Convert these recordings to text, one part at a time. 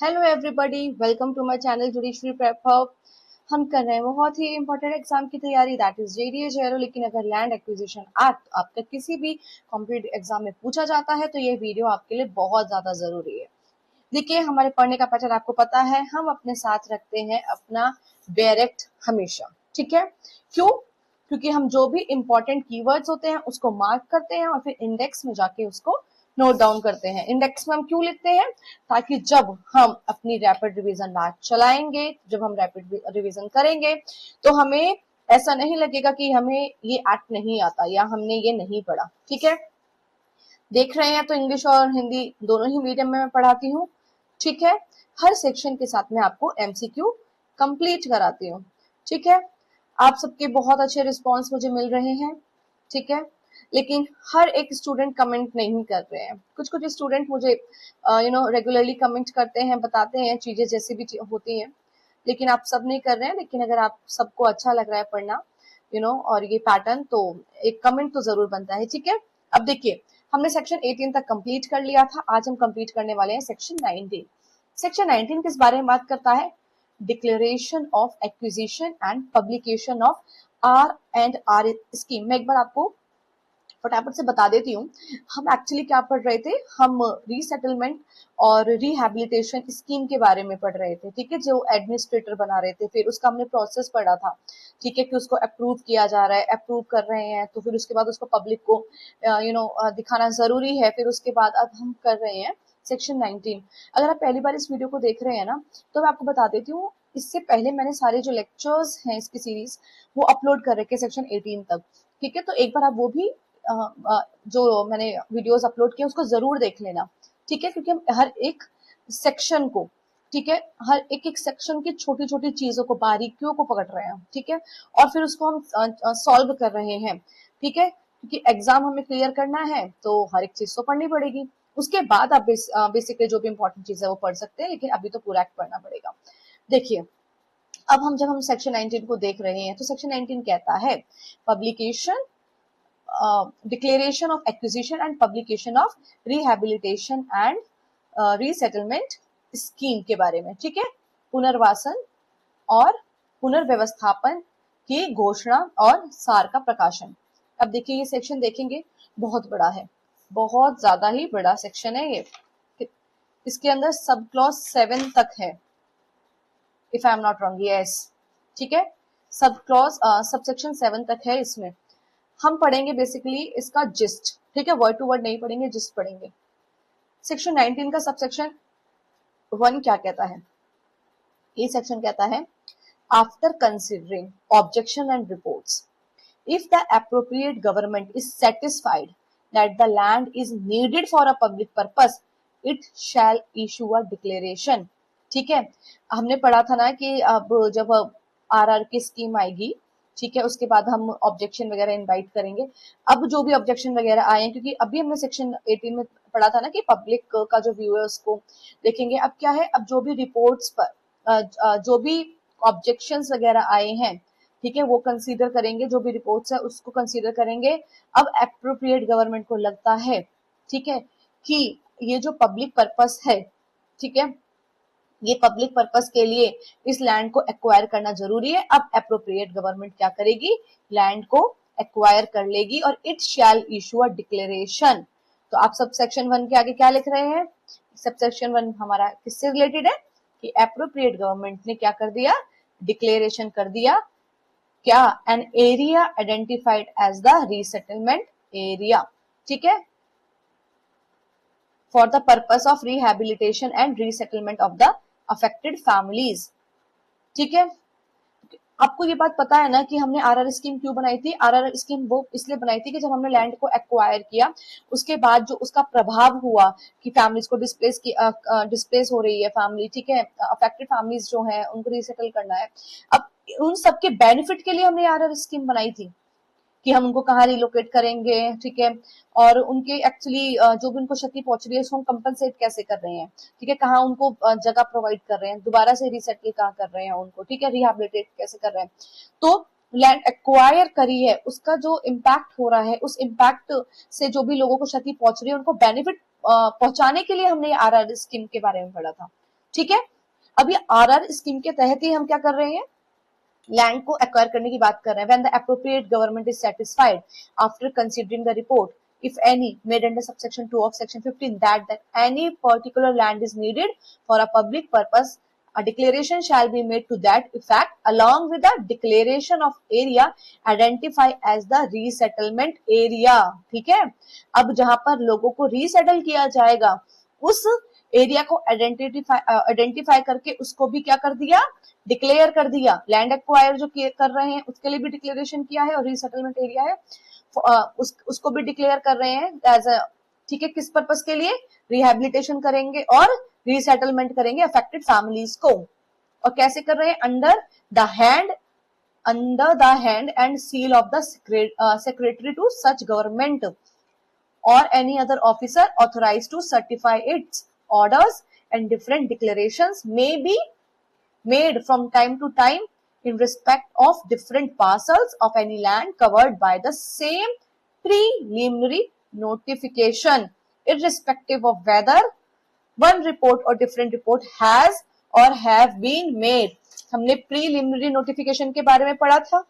Hello everybody, welcome to my channel judiciary prep hub. हम कर रहे हैं बहुत ही इंपॉर्टेंट एग्जाम की तैयारी, दैट इज जेडीए जेआरओ। लेकिन अगर लैंड एक्विजिशन एक्ट आपका किसी भी कॉम्पिटिटिव एग्जाम में पूछा जाता है तो ये वीडियो आपके लिए बहुत ज्यादा जरूरी है। देखिए, हमारे पढ़ने का पैटर्न आपको पता है, हम अपने साथ रखते हैं अपना डायरेक्ट हमेशा। ठीक है, क्यों? क्योंकि हम जो भी इंपॉर्टेंट कीवर्ड्स होते हैं उसको मार्क करते हैं और फिर इंडेक्स में जाके उसको नोट डाउन करते हैं। इंडेक्स में हम क्यों लिखते हैं? ताकि जब हम अपनी रैपिड रिवीजन बैच चलाएंगे, जब हम रैपिड रिवीजन करेंगे तो हमें ऐसा नहीं लगेगा कि हमें ये एक्ट नहीं आता या हमने ये नहीं पढ़ा। ठीक है, देख रहे हैं तो इंग्लिश और हिंदी दोनों ही मीडियम में मैं पढ़ाती हूँ। ठीक है, हर सेक्शन के साथ में आपको एमसीक्यू कंप्लीट कराती हूँ। ठीक है, आप सबके बहुत अच्छे रिस्पॉन्स मुझे मिल रहे हैं। ठीक है, लेकिन हर एक स्टूडेंट कमेंट नहीं कर रहे हैं। कुछ कुछ स्टूडेंट मुझे रेगुलरली कमेंट करते हैं, बताते हैं चीजें जैसी भी होती हैं, लेकिन आप सब नहीं कर रहे हैं। लेकिन अगर आप सबको अच्छा लग रहा है पढ़ना और ये पैटर्न, तो एक कमेंट तो जरूर बनता है। ठीक है, अब देखिए, हमने सेक्शन 18 तक कंप्लीट कर लिया था। आज हम कंप्लीट करने वाले हैं सेक्शन 19। सेक्शन 19 किस बारे में बात करता है? Declaration of acquisition and publication of R and R scheme. मैं एक बार आपको फटाफट से बता देती हूँ। हम एक्चुअली क्या पढ़ रहे थे? हम रीसेटलमेंट और रिहैबिलिटेशन स्कीम के बारे में पढ़ रहे थे। ठीक है, जो एडमिनिस्ट्रेटर बना रहे थे, फिर उसका हमने प्रोसेस पढ़ा था। ठीक है, कि उसको अप्रूव किया जा रहा है, अप्रूव कर रहे हैं तो फिर उसके बाद उसको पब्लिक को दिखाना जरूरी है। फिर उसके बाद अब हम कर रहे हैं सेक्शन 19। अगर आप पहली बार इस वीडियो को देख रहे हैं ना, तो मैं आपको बता देती हूँ, इससे पहले मैंने सारे जो लेक्चर्स हैं इसकी सीरीज वो अपलोड कर रखे सेक्शन 18 तक। ठीक है, तो एक बार आप वो भी जो मैंने वीडियोस अपलोड किए उसको जरूर देख लेना। ठीक है, क्योंकि हम हर एक सेक्शन को, ठीक है, हर एक एक सेक्शन की छोटी छोटी चीजों को, बारीकियों को पकड़ रहे हैं। ठीक है, और फिर उसको हम सॉल्व कर रहे हैं। ठीक है, क्योंकि एग्जाम हमें क्लियर करना है तो हर एक चीज तो पढ़नी पड़ेगी। उसके बाद आप बेसिकली जो भी इंपॉर्टेंट चीज है वो पढ़ सकते हैं, लेकिन अभी तो पूरा एक्ट पढ़ना पड़ेगा। देखिए, अब जब हम सेक्शन 19 को देख रहे हैं तो सेक्शन 19 कहता है publication, declaration of acquisition and publication of rehabilitation and resettlement scheme के बारे में। ठीक है, पुनर्वासन और पुनर्व्यवस्थापन की घोषणा और सार का प्रकाशन। अब देखिए, ये सेक्शन देखेंगे बहुत बड़ा है, बहुत ज्यादा ही बड़ा सेक्शन है ये। इसके अंदर सब क्लॉज 7 तक है, if I am not wrong. Yes, ठीक है, सब सेक्शन 7 तक है। इसमें हम पढ़ेंगे बेसिकली इसका जिस्ट। ठीक है, वर्ड टू वर्ड नहीं पढ़ेंगे, जिस्ट पढ़ेंगे। सेक्शन 19 का सबसेक्शन 1 क्या कहता है? ये सेक्शन कहता है, after considering objection and reports, if the appropriate government is satisfied that the land is needed for a public purpose, it shall issue a declaration। ठीक है, हमने पढ़ा था ना कि अब जब आरआर की स्कीम आएगी, ठीक है, उसके बाद हम ऑब्जेक्शन वगैरह इनवाइट करेंगे। अब जो भी ऑब्जेक्शन वगैरह आए हैं, क्योंकि अभी हमने सेक्शन 18 में पढ़ा था ना कि पब्लिक का जो व्यू है उसको देखेंगे। अब क्या है, अब जो भी रिपोर्ट्स पर जो भी ऑब्जेक्शंस वगैरह आए हैं, ठीक है, वो कंसीडर करेंगे। जो भी रिपोर्ट्स है उसको कंसीडर करेंगे। अब एप्रोप्रिएट गवर्नमेंट को लगता है, ठीक है, कि ये जो पब्लिक पर्पस है, ठीक है, ये पब्लिक पर्पस के लिए इस लैंड को एक्वायर करना जरूरी है। अब एप्रोप्रिएट गवर्नमेंट क्या करेगी? लैंड को एक्वायर कर लेगी और it shall issue a declaration. तो आप सब सेक्शन 1 के आगे क्या लिख रहे हैं? सब सेक्शन 1 हमारा किससे रिलेटेड है? कि एप्रोप्रिएट गवर्नमेंट ने क्या कर दिया? डिक्लेरेशन कर दिया। क्या? An area identified as the resettlement area. ठीक है, for the purpose of rehabilitation and resettlement of the affected families. ठीक है, आपको ये बात पता है ना कि हमने आरआर स्कीम क्यों बनाई थी? आरआर स्कीम वो इसलिए बनाई थी कि जब हमने लैंड को एक्वायर किया उसके बाद जो उसका प्रभाव हुआ कि फैमिलीज को डिस्प्लेस हो रही है फैमिली, ठीक है, अफेक्टेड फैमिलीज जो है उनको रिसेटल करना है। अब उन सबके बेनिफिट के लिए हमने आरआर स्कीम बनाई थी कि हम उनको कहाँ रिलोकेट करेंगे। ठीक है, और उनके एक्चुअली जो भी उनको क्षति पहुंच रही है उसको हम कंपनसेट कैसे कर रहे हैं, ठीक है, कहाँ उनको जगह प्रोवाइड कर रहे हैं, दोबारा से रिसेटल कहाँ कर रहे हैं उनको, ठीक है, रिहेबिलिटेट कैसे कर रहे हैं। तो लैंड एक्वायर करी है, उसका जो इम्पैक्ट हो रहा है, उस इम्पैक्ट से जो भी लोगों को क्षति पहुंच रही है उनको बेनिफिट पहुंचाने के लिए हमने आरआर स्कीम के बारे में पढ़ा था। ठीक है। अब ये आरआर स्कीम के तहत ही हम क्या कर रहे हैं, लैंड को एक्वायर करने की बात कर रहे हैं। When the appropriate government is satisfied after considering the report if any made under subsection 2 of section 15 that any particular land is needed for a public purpose, a declaration shall be made to that effect along with the declaration of area identified as the resettlement area। ठीक है। अब जहां पर लोगों को resettle किया जाएगा उस एरिया को आइडेंटिफाई करके उसको भी क्या कर दिया, डिक्लेयर कर दिया। लैंड एक्वायर जो कर रहे हैं उसके लिए भी डिक्लेरेशन किया है और रीसेटलमेंट एरिया है उसको भी डिक्लेयर कर रहे हैं एज अ, ठीक है, किस पर्पस के लिए, रिहेबिलिटेशन करेंगे और रीसेटलमेंट करेंगे अफेक्टेड फैमिलीज को। और कैसे कर रहे हैं, under the hand and seal of the secretary to such government or any other officer authorized to certify its orders, and different declarations may be made from time to time in respect of different parcels of any land covered by the same preliminary notification, irrespective of whether one report or different report has or have been made। हमने preliminary notification के बारे में पढ़ा था,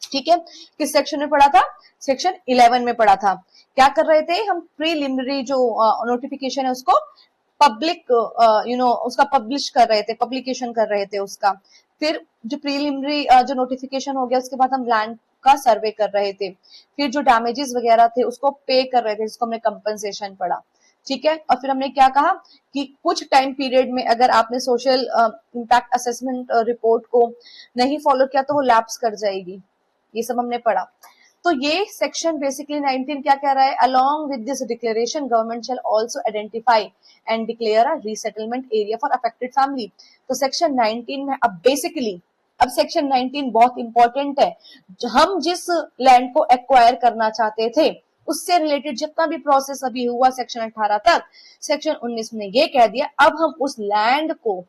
ठीक है, किस section में पढ़ा था, सेक्शन 11 में पढ़ा था। क्या कर रहे थे हम, प्रीलिमिनरी जो नोटिफिकेशन है उसको पब्लिक उसका पब्लिश कर रहे थे, पब्लिकेशन कर रहे थे उसका। फिर जो प्रीलिमिनरी जो नोटिफिकेशन हो गया उसके बाद हम लैंड का सर्वे कर रहे थे, फिर जो डैमेजेस वगैरह थे उसको पे कर रहे थे जिसको हमने कंपनसेशन पढ़ा, ठीक है। और फिर हमने क्या कहा कि कुछ टाइम पीरियड में अगर आपने सोशल इम्पैक्ट असेसमेंट रिपोर्ट को नहीं फॉलो किया तो वो लैप्स कर जाएगी, ये सब हमने पढ़ा। तो ये सेक्शन बेसिकली 19 क्या कह रहा है, along with this declaration government shell also identify and declare a resettlement area for affected family. तो सेक्शन 19 में अब बेसिकली अब सेक्शन 19 बहुत इंपॉर्टेंट है। हम जिस लैंड को एक्वायर करना चाहते थे उससे रिलेटेड जितना भी प्रोसेस अभी हुआ सेक्शन 18 तक, सेक्शन 19 ने ये कह दिया अब हम उस लैंड को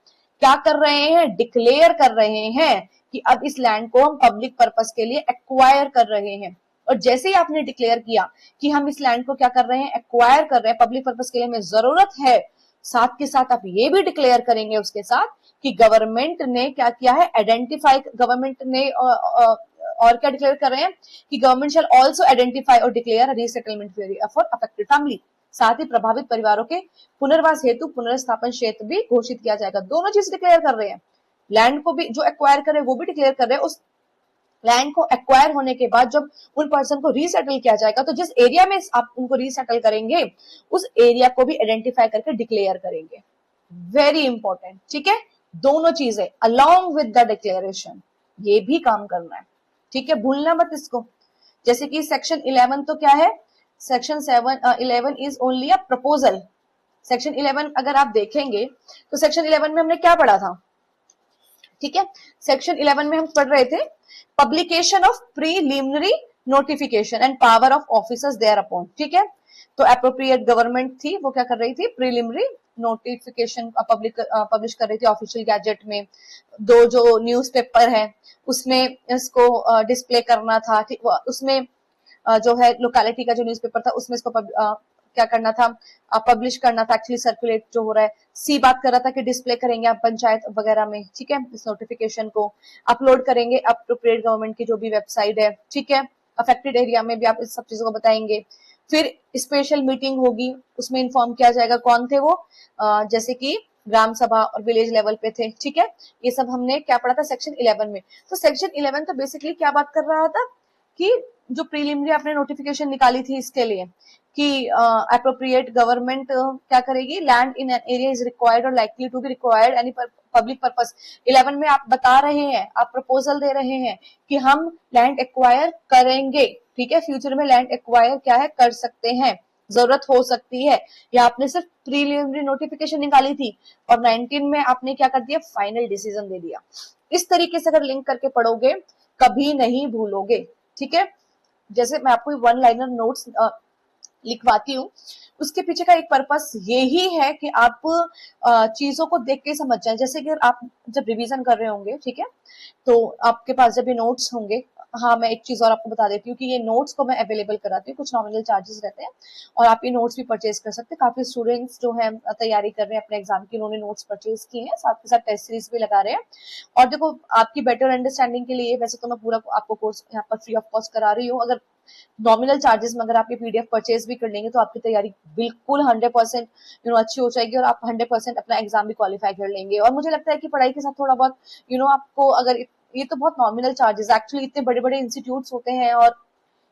क्या कर रहे हैं, डिक्लेयर कर रहे हैं कि अब इस लैंड को हम पब्लिक पर्पस के लिए एक्वायर कर रहे हैं। और जैसे ही आपने डिक्लेयर किया कि हम इस लैंड को क्या कर रहे हैं, एक्वायर कर रहे हैं, पब्लिक पर्पस के लिए हमें जरूरत है, साथ के साथ आप ये भी डिक्लेयर करेंगे उसके साथ कि गवर्नमेंट ने क्या किया है, आइडेंटिफाई, गवर्नमेंट ने और क्या डिक्लेयर कर रहे हैं कि गवर्नमेंट शैल आल्सो आइडेंटिफाई और declare resettlement area for affected family. साथ ही प्रभावित परिवारों के पुनर्वास हेतु पुनर्स्थापन क्षेत्र भी घोषित किया जाएगा। दोनों चीज डिक्लेयर कर रहे हैं, लैंड को भी जो एक्वायर कर रहे हैं वो भी डिक्लेयर कर रहे हैं, उस लैंड को एक्वायर होने के बाद जब उन पर्सन को रीसेटल किया जाएगा तो जिस एरिया में आप उनको रीसेटल करेंगे उस एरिया को भी आइडेंटिफाई करके डिक्लेयर करेंगे। वेरी इंपॉर्टेंट, ठीक है, दोनों चीजें अलोंग विद द डिक्लेरेशन, ये भी काम करना है, ठीक है, भूलना मत इसको। जैसे कि सेक्शन 11 तो क्या है, section 11 is only a proposal. Section 11 अगर आप देखेंगे तो सेक्शन 11 में हमने क्या पढ़ा था, ठीक है, सेक्शन 11 में हम पढ़ रहे थे publication of preliminary notification and power of officers thereupon, ठीक है। तो एप्रोप्रिएट गवर्नमेंट थी वो क्या कर रही थी, प्रीलिमिनरी नोटिफिकेशन पब्लिश कर रही थी ऑफिशियल गैजेट में। दो जो न्यूज़पेपर है उसमें इसको डिस्प्ले करना था, ठीक, उसमें जो है लोकेलिटी का जो न्यूज़पेपर था उसमें इसको क्या करना था, पब्लिश करना था, एक्चुअली सर्कुलेट जो हो रहा है। सी बात कर रहा था कि डिस्प्ले करेंगे आप पंचायत वगैरह में, ठीक है, इस नोटिफिकेशन को अपलोड करेंगे अप्रोप्रिएट गवर्नमेंट की जो भी वेबसाइट है, ठीक है, अफेक्टेड एरिया में भी आप इस सब चीजों को बताएंगे। फिर स्पेशल मीटिंग होगी उसमें इन्फॉर्म किया जाएगा कौन थे वो, जैसे कि ग्राम सभा और विलेज लेवल पे थे, ठीक है। ये सब हमने क्या पढ़ा था सेक्शन 11 में। तो सेक्शन 11 तो बेसिकली क्या बात कर रहा था कि जो प्रीलिमिनरी आपने नोटिफिकेशन निकाली थी इसके लिए कि अप्रोप्रिएट गवर्नमेंट क्या करेगी, land in an area is required और likely to be required any public purpose. 11 में आप बता रहे हैं, आप प्रपोजल दे रहे हैं कि हम लैंड एक्वायर करेंगे, ठीक है, फ्यूचर में लैंड एक्वायर क्या है, कर सकते हैं, जरूरत हो सकती है, या आपने सिर्फ प्रीलिमिनरी नोटिफिकेशन निकाली थी और 19 में आपने क्या कर दिया, फाइनल डिसीजन दे दिया। इस तरीके से अगर लिंक करके पढ़ोगे कभी नहीं भूलोगे, ठीक है। जैसे मैं आपको वन लाइनर नोट्स लिखवाती हूँ, उसके पीछे का एक पर्पस यही है कि आप चीजों को देख के समझ जाएं। जैसे कि आप जब रिवीजन कर रहे होंगे, ठीक है, तो आपके पास जब ये नोट्स होंगे हाँ, मैं एक चीज और आपको बता देती हूँ कि ये नोट्स को मैं अवेलेबल कराती हूँ, कुछ नॉमिनल चार्जेस रहते हैं और आप ये नोट्स भी परचेज कर सकते हैं। काफी स्टूडेंट्स जो है तैयारी कर रहे हैं अपने एग्जाम की, उन्होंने नोट्स परचेज किए हैं, साथ के साथ टेस्ट सीरीज भी लगा रहे हैं। और देखो, आपकी बेटर अंडरस्टैंडिंग के लिए वैसे तो मैं पूरा आपको कोर्स यहाँ पर फ्री ऑफ कॉस्ट करा रही हूँ। अगर नॉमिनल चार्जेस में अगर आप ये पीडीएफ परचेज भी कर लेंगे तो आपकी तैयारी बिल्कुल 100% अच्छी हो जाएगी और आप 100% अपना एग्जाम भी क्वालिफाई कर लेंगे। और मुझे लगता है कि पढ़ाई के साथ थोड़ा बहुत आपको अगर ये तो बहुत नॉमिनल चार्जेस, एक्चुअली इतने बड़े बड़े इंस्टीट्यूट्स होते हैं और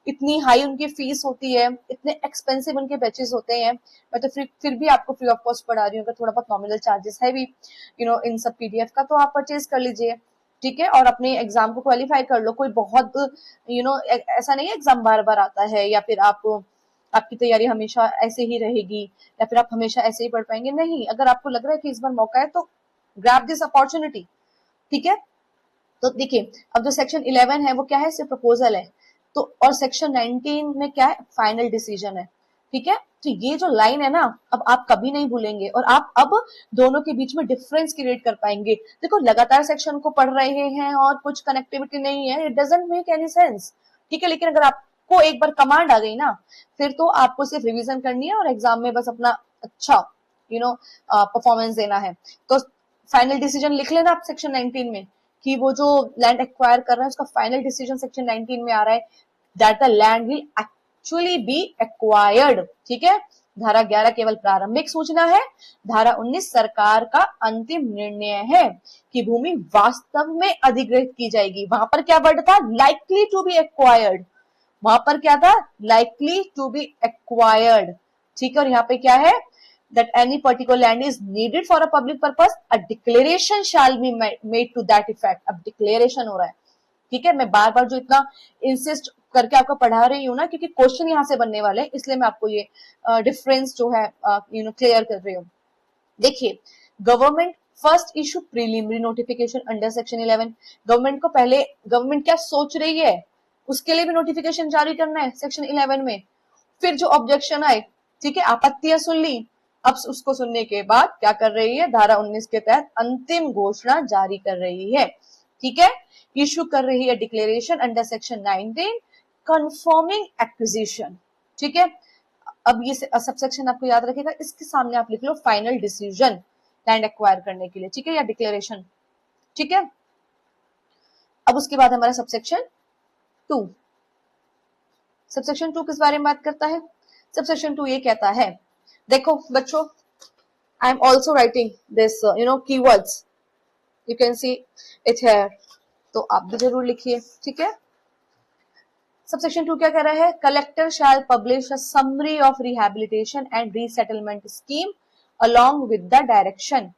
इतनी हाई उनकी फीस होती है, इतने एक्सपेंसिव उनके बैचेस होते हैं। मैं तो फिर भी आपको फ्री ऑफ कॉस्ट पढ़ा रही हूँ। अगर थोड़ा बहुत नॉमिनल चार्जेस है भी इन सब पीडीएफ का, तो आप परचेज कर लीजिए, ठीक है, और अपने एग्जाम को क्वालिफाई कर लो। कोई बहुत ऐसा नहीं है एग्जाम बार बार आता है या फिर आपकी तैयारी हमेशा ऐसे ही रहेगी या फिर आप हमेशा ऐसे ही पढ़ पाएंगे, नहीं। अगर आपको लग रहा है कि इस बार मौका है तो ग्रैब दिस अपॉर्चुनिटी, ठीक है। तो देखिए, अब जो सेक्शन 11 है वो क्या है, सिर्फ प्रपोजल है। तो और सेक्शन 19 में क्या है, फाइनल डिसीजन है, ठीक है। तो ये जो लाइन है ना, अब आप कभी नहीं भूलेंगे और आप अब दोनों के बीच में डिफरेंस क्रिएट कर पाएंगे। देखो, लगातार सेक्शन को पढ़ रहे हैं और कुछ कनेक्टिविटी नहीं है, it doesn't make any sense, ठीक है। लेकिन अगर आपको एक बार कमांड आ गई ना, फिर तो आपको सिर्फ रिवीजन करनी है और एग्जाम में बस अपना अच्छा परफॉर्मेंस देना है। तो फाइनल डिसीजन लिख लेना आप सेक्शन 19 में कि वो जो लैंड एक्वायर कर रहा है उसका फाइनल डिसीजन सेक्शन 19 में आ रहा है, that the land will actually B acquired, ठीक है। धारा 11 केवल प्रारंभिक सूचना है, धारा 19 सरकार का अंतिम निर्णय है कि भूमि वास्तव में अधिग्रहित की जाएगी। वहां पर क्या वर्ड था, लाइकली टू बी एक्वायर्ड, वहां पर क्या था, लाइकली टू बी एक्वायर्ड, ठीक है। और यहाँ पे क्या है, that any particular land is needed for a public purpose, a declaration shall be made to that effect। अब डिक्लेरेशन हो रहा है, ठीक है। मैं बार बार जो इतना इंसिस्ट करके आपको पढ़ा रही हूँ ना, क्योंकि क्वेश्चन यहाँ से बनने वाले हैं, इसलिए मैं आपको ये डिफरेंस जो है क्लियर कर रही हूँ। देखिए, government first issue preliminary notification under section 11। Government को पहले, गवर्नमेंट क्या सोच रही है उसके लिए भी नोटिफिकेशन जारी करना है सेक्शन 11 में। फिर जो ऑब्जेक्शन आए, ठीक है, आपत्तियां सुन ली, अब उसको सुनने के बाद क्या कर रही है, धारा 19 के तहत अंतिम घोषणा जारी कर रही है, ठीक है। इशू कर रही है declaration under section 19 confirming acquisition, ठीक है। अब ये सबसेक्शन आपको याद रखेगा, इसके सामने आप लिख लो फाइनल डिसीजन लैंड एक्वायर करने के लिए, ठीक है, या डिक्लेरेशन, ठीक है। अब उसके बाद हमारा सबसेक्शन 2। सबसेक्शन 2 किस बारे में बात करता है, सबसेक्शन 2 ये कहता है, देखो बच्चों, I am also writing this keywords, you can see it here, तो आप भी जरूर लिखिए, ठीक है। सबसेक्शन 2 क्या कह रहा है, collector shall publish a summary of rehabilitation and resettlement scheme along with the direction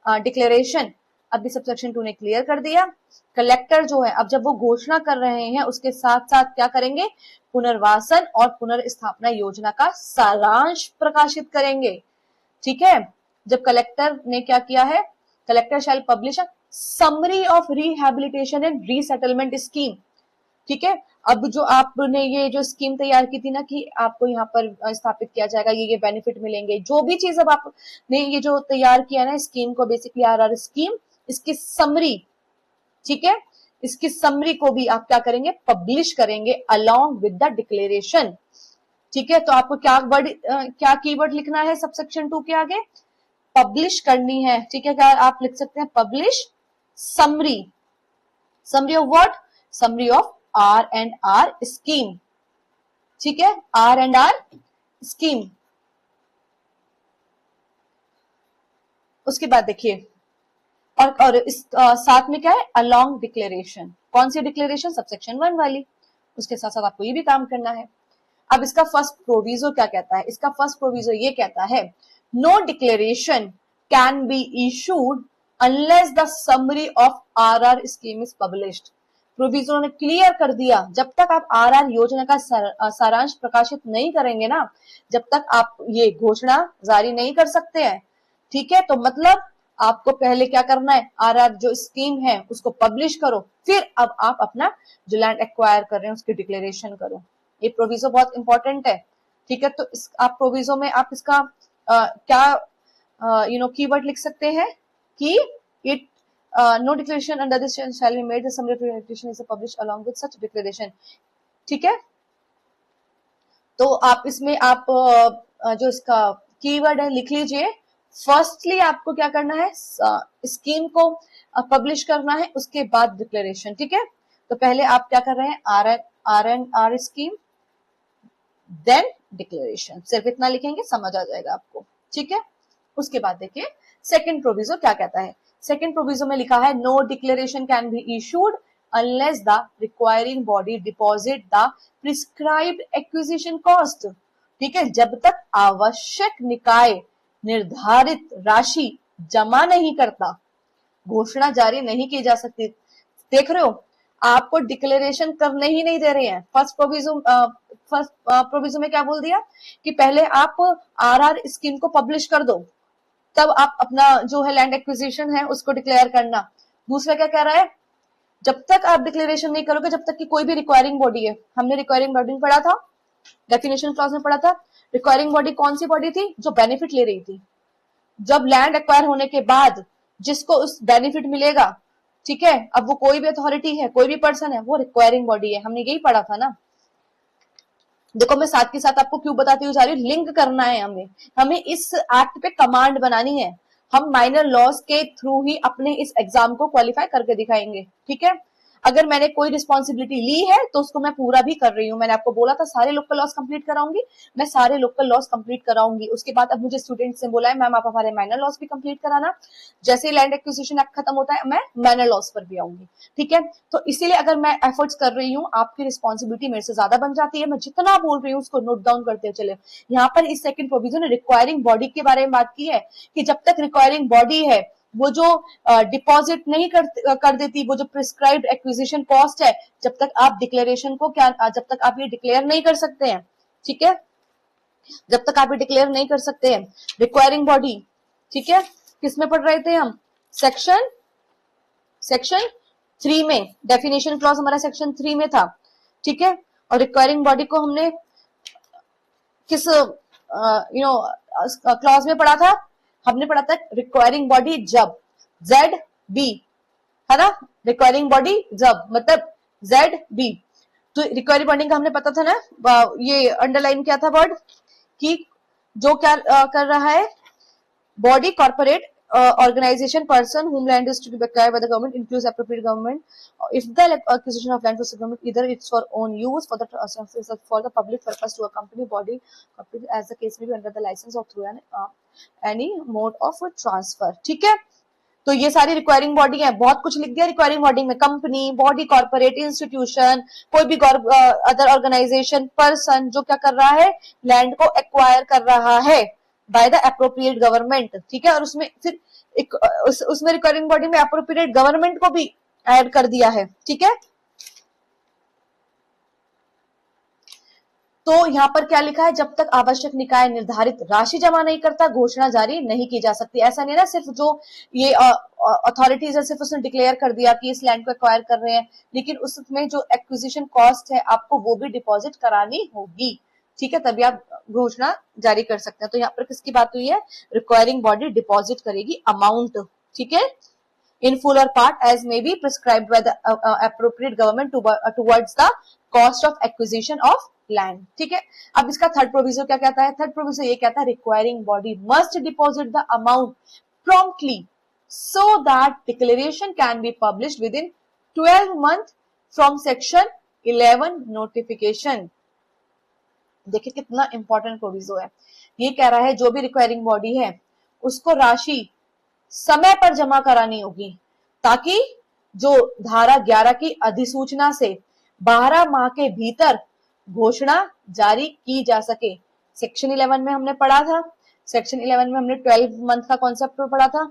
declaration. अभी सबसेक्शन 2 ने क्लियर कर दिया, कलेक्टर जो है अब जब वो घोषणा कर रहे हैं उसके साथ साथ क्या करेंगे, पुनर्वासन और पुनर्स्थापना योजना का सारांश प्रकाशित करेंगे, ठीक है। जब कलेक्टर ने क्या किया है, collector shall publish a summary of rehabilitation and resettlement scheme, ठीक है। अब जो आपने ये जो स्कीम तैयार की थी ना कि आपको यहाँ पर स्थापित किया जाएगा, ये बेनिफिट मिलेंगे, जो भी चीज अब आपने ये जो तैयार किया ना स्कीम को, बेसिकली आरआर स्कीम, इसकी समरी, ठीक है, इसकी समरी को भी आप क्या करेंगे, पब्लिश करेंगे अलोंग विद द डिक्लेरेशन, ठीक है। तो आपको क्या कीवर्ड लिखना है सबसेक्शन 2 के आगे, पब्लिश करनी है, ठीक है। क्या आप लिख सकते हैं, publish summary, summary of what, summary of R and R scheme, ठीक है, आर एंड आर स्कीम। उसके बाद देखिए, और इस साथ में क्या है, अलोंग डिक्लेरेशन, कौन सी डिक्लेरेशन, सबसेक्शन 1 वाली, उसके साथ साथ आपको ये भी काम करना है। अब इसका फर्स्ट प्रोविजो क्या कहता है, इसका फर्स्ट प्रोविजो ये कहता है, no declaration can be issued unless the summary of RR scheme is published. Proviso ने क्लियर कर दिया, जब तक आप आरआर योजना का सारांश प्रकाशित नहीं करेंगे ना, जब तक आप ये घोषणा जारी नहीं कर सकते हैं, ठीक है। तो मतलब आपको पहले क्या करना है, आरआर जो स्कीम है उसको पब्लिश करो, फिर अब आप अपना जो लैंड एक्वायर कर रहे हैं उसकी डिक्लेरेशन करो। ये प्रोविजो बहुत इंपॉर्टेंट है, ठीक है। तो आप प्रोविजो में आप इसका क्या कीवर्ड लिख सकते हैं कि it no declaration under this shall be made, the summary of declaration is published along with such declaration. ठीक है, तो आप इसमें आप जो इसका कीवर्ड है लिख लीजिए। फर्स्टली आपको क्या करना है, स्कीम को पब्लिश करना है, उसके बाद डिक्लेरेशन। ठीक है, तो पहले आप क्या कर रहे हैं, आर स्कीम देन डिक्लेरेशन, सिर्फ इतना लिखेंगे समझ आ जाएगा आपको। ठीक है, उसके बाद देखिए सेकंड प्रोविजो क्या कहता है। सेकंड प्रोविजो में लिखा है no declaration can be issued unless the requiring body deposit the prescribed acquisition cost। ठीक है, जब तक आवश्यक निकाय निर्धारित राशि जमा नहीं करता घोषणा जारी नहीं की जा सकती। देख रहे हो, आपको डिक्लेरेशन करने ही नहीं दे रहे हैं। फर्स्ट प्रोविजो में क्या बोल दिया कि पहले आप आर स्कीम को पब्लिश कर दो, तब आप अपना जो है लैंड एक्विजिशन है उसको डिक्लेयर करना। दूसरा क्या कह रहा है, जब तक आप डिक्लेरेशन नहीं करोगे, जब तक कि कोई भी रिक्वायरिंग बॉडी है, हमने रिक्वायरिंग बॉडी में पढ़ा था, डेफिनेशन क्लॉज में पढ़ा था, रिक्वायरिंग बॉडी कौन सी बॉडी थी, जो बेनिफिट ले रही थी। जब लैंड एक्वायर होने के बाद जिसको उस बेनिफिट मिलेगा, ठीक है, अब वो कोई भी अथॉरिटी है, कोई भी पर्सन है, वो रिक्वायरिंग बॉडी है। हमने यही पढ़ा था ना। देखो मैं साथ के साथ आपको क्यों बताती हुई जा रही हूँ, लिंक करना है हमें इस एक्ट पे कमांड बनानी है। हम माइनर लॉस के थ्रू ही अपने इस एग्जाम को क्वालिफाई करके दिखाएंगे। ठीक है, अगर मैंने कोई रिस्पॉन्सिबिलिटी ली है तो उसको मैं पूरा भी कर रही हूँ। मैंने आपको बोला था सारे लोकल लॉस कंप्लीट कराऊंगी, मैं सारे लोकल लॉस कंप्लीट कराऊंगी। उसके बाद अब मुझे स्टूडेंट्स ने बोला है मैम आप हमारे माइनर लॉस भी कंप्लीट कराना। जैसे ही लैंड एक्विजिशन एक्ट खत्म होता है मैं माइनर लॉस पर भी आऊंगी। ठीक है, तो इसीलिए अगर मैं एफर्ट्स कर रही हूँ, आपकी रिस्पॉन्सिबिलिटी मेरे से ज्यादा बन जाती है। मैं जितना बोल रही हूँ उसको नोट डाउन करते चले। यहाँ पर इस सेकंड प्रोविजन ने रिक्वायरिंग बॉडी के बारे में बात की है कि जब तक रिक्वायरिंग बॉडी है वो जो डिपॉजिट नहीं कर देती, वो जो प्रिस्क्राइब्ड एक्विजिशन कॉस्ट है, जब तक आप डिक्लेरेशन को जब तक आप ये डिक्लेयर नहीं कर सकते हैं। ठीक है, जब तक आप ये डिक्लेयर नहीं कर सकते हैं रिक्वायरिंग बॉडी। ठीक है, किसमें पढ़ रहे थे हम, सेक्शन 3 में, डेफिनेशन क्लॉज हमारा सेक्शन 3 में था। ठीक है, और रिक्वायरिंग बॉडी को हमने किस क्लॉज में पढ़ा था, हमने पढ़ा था रिक्वायरिंग बॉडी जब ZB है ना, रिक्वायरिंग बॉडी जब मतलब ZB। तो रिक्वायरिंग बॉडी का हमने पता था ना, ये अंडरलाइन क्या था वर्ड कि जो क्या कर रहा है, body, corporate, organization, person whom land is to be acquired by the government includes appropriate government. If the acquisition of land was government, either it's for own use for the public purpose to a company, body, as the case may be, under the license or through any mode of transfer. ठीक है, तो ये सारी requiring body है। बहुत कुछ लिख दिया रिक्वायरिंग बॉडी में, कंपनी, बॉडी, कॉर्पोरेट, इंस्टीट्यूशन, कोई भी अदर ऑर्गेनाइजेशन, पर्सन जो क्या कर रहा है, लैंड को एक्वायर कर रहा है बाय द अप्रोप्रिएट गवर्नमेंट। ठीक है, और उसमें फिर उसमें रिक्वायरिंग बॉडी में अप्रोप्रिएट गवर्नमेंट को भी ऐड कर दिया है। ठीक है, तो यहाँ पर क्या लिखा है, जब तक आवश्यक निकाय निर्धारित राशि जमा नहीं करता घोषणा जारी नहीं की जा सकती। ऐसा नहीं है ना सिर्फ जो ये अथॉरिटीज है सिर्फ उसने डिक्लेयर कर दिया कि इस लैंड को एक्वायर कर रहे हैं, लेकिन उसमें जो एक्विजिशन कॉस्ट है आपको वो भी डिपॉजिट करानी होगी। ठीक है, तभी आप घोषणा जारी कर सकते हैं। तो यहाँ पर किसकी बात हुई है, रिक्वायरिंग बॉडी डिपॉजिट करेगी अमाउंट। ठीक है, in full or part as may be prescribed by the appropriate government towards the cost of acquisition of land। ठीक है, अब इसका थर्ड प्रोविजो क्या कहता है, थर्ड प्रोविजो ये कहता है requiring body must deposit the amount promptly so that declaration can be published within 12 months from section 11 notification। देखिए कितना इंपॉर्टेंट प्रोविजो है। ये कह रहा है जो भी रिक्वायरिंग बॉडी है उसको राशि समय पर जमा करानी होगी, ताकि जो धारा 11 की अधिसूचना से 12 माह के भीतर घोषणा जारी की जा सके। सेक्शन 11 में हमने पढ़ा था, सेक्शन 11 में हमने 12 मंथ का कॉन्सेप्ट पढ़ा था,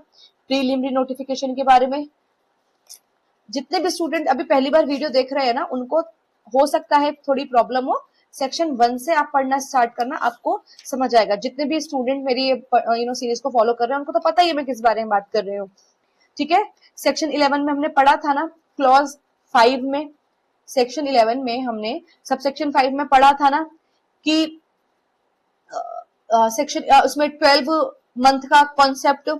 प्रीलिमिनरी नोटिफिकेशन के बारे में। जितने भी स्टूडेंट अभी पहली बार वीडियो देख रहे हैं ना, उनको हो सकता है थोड़ी प्रॉब्लम हो, सेक्शन 1 से आप पढ़ना स्टार्ट करना, आपको समझ आएगा। जितने भी स्टूडेंट मेरी सीरीज को फॉलो कर रहे हैं उनको तो पता ही है मैं किस बारे में बात कर रही हूँ। ठीक है, सेक्शन 11 में हमने पढ़ा था ना, क्लॉज 5 में, सेक्शन 11 में हमने सबसेक्शन 5 में पढ़ा था ना कि सेक्शन उसमें 12 मंथ का कॉन्सेप्ट,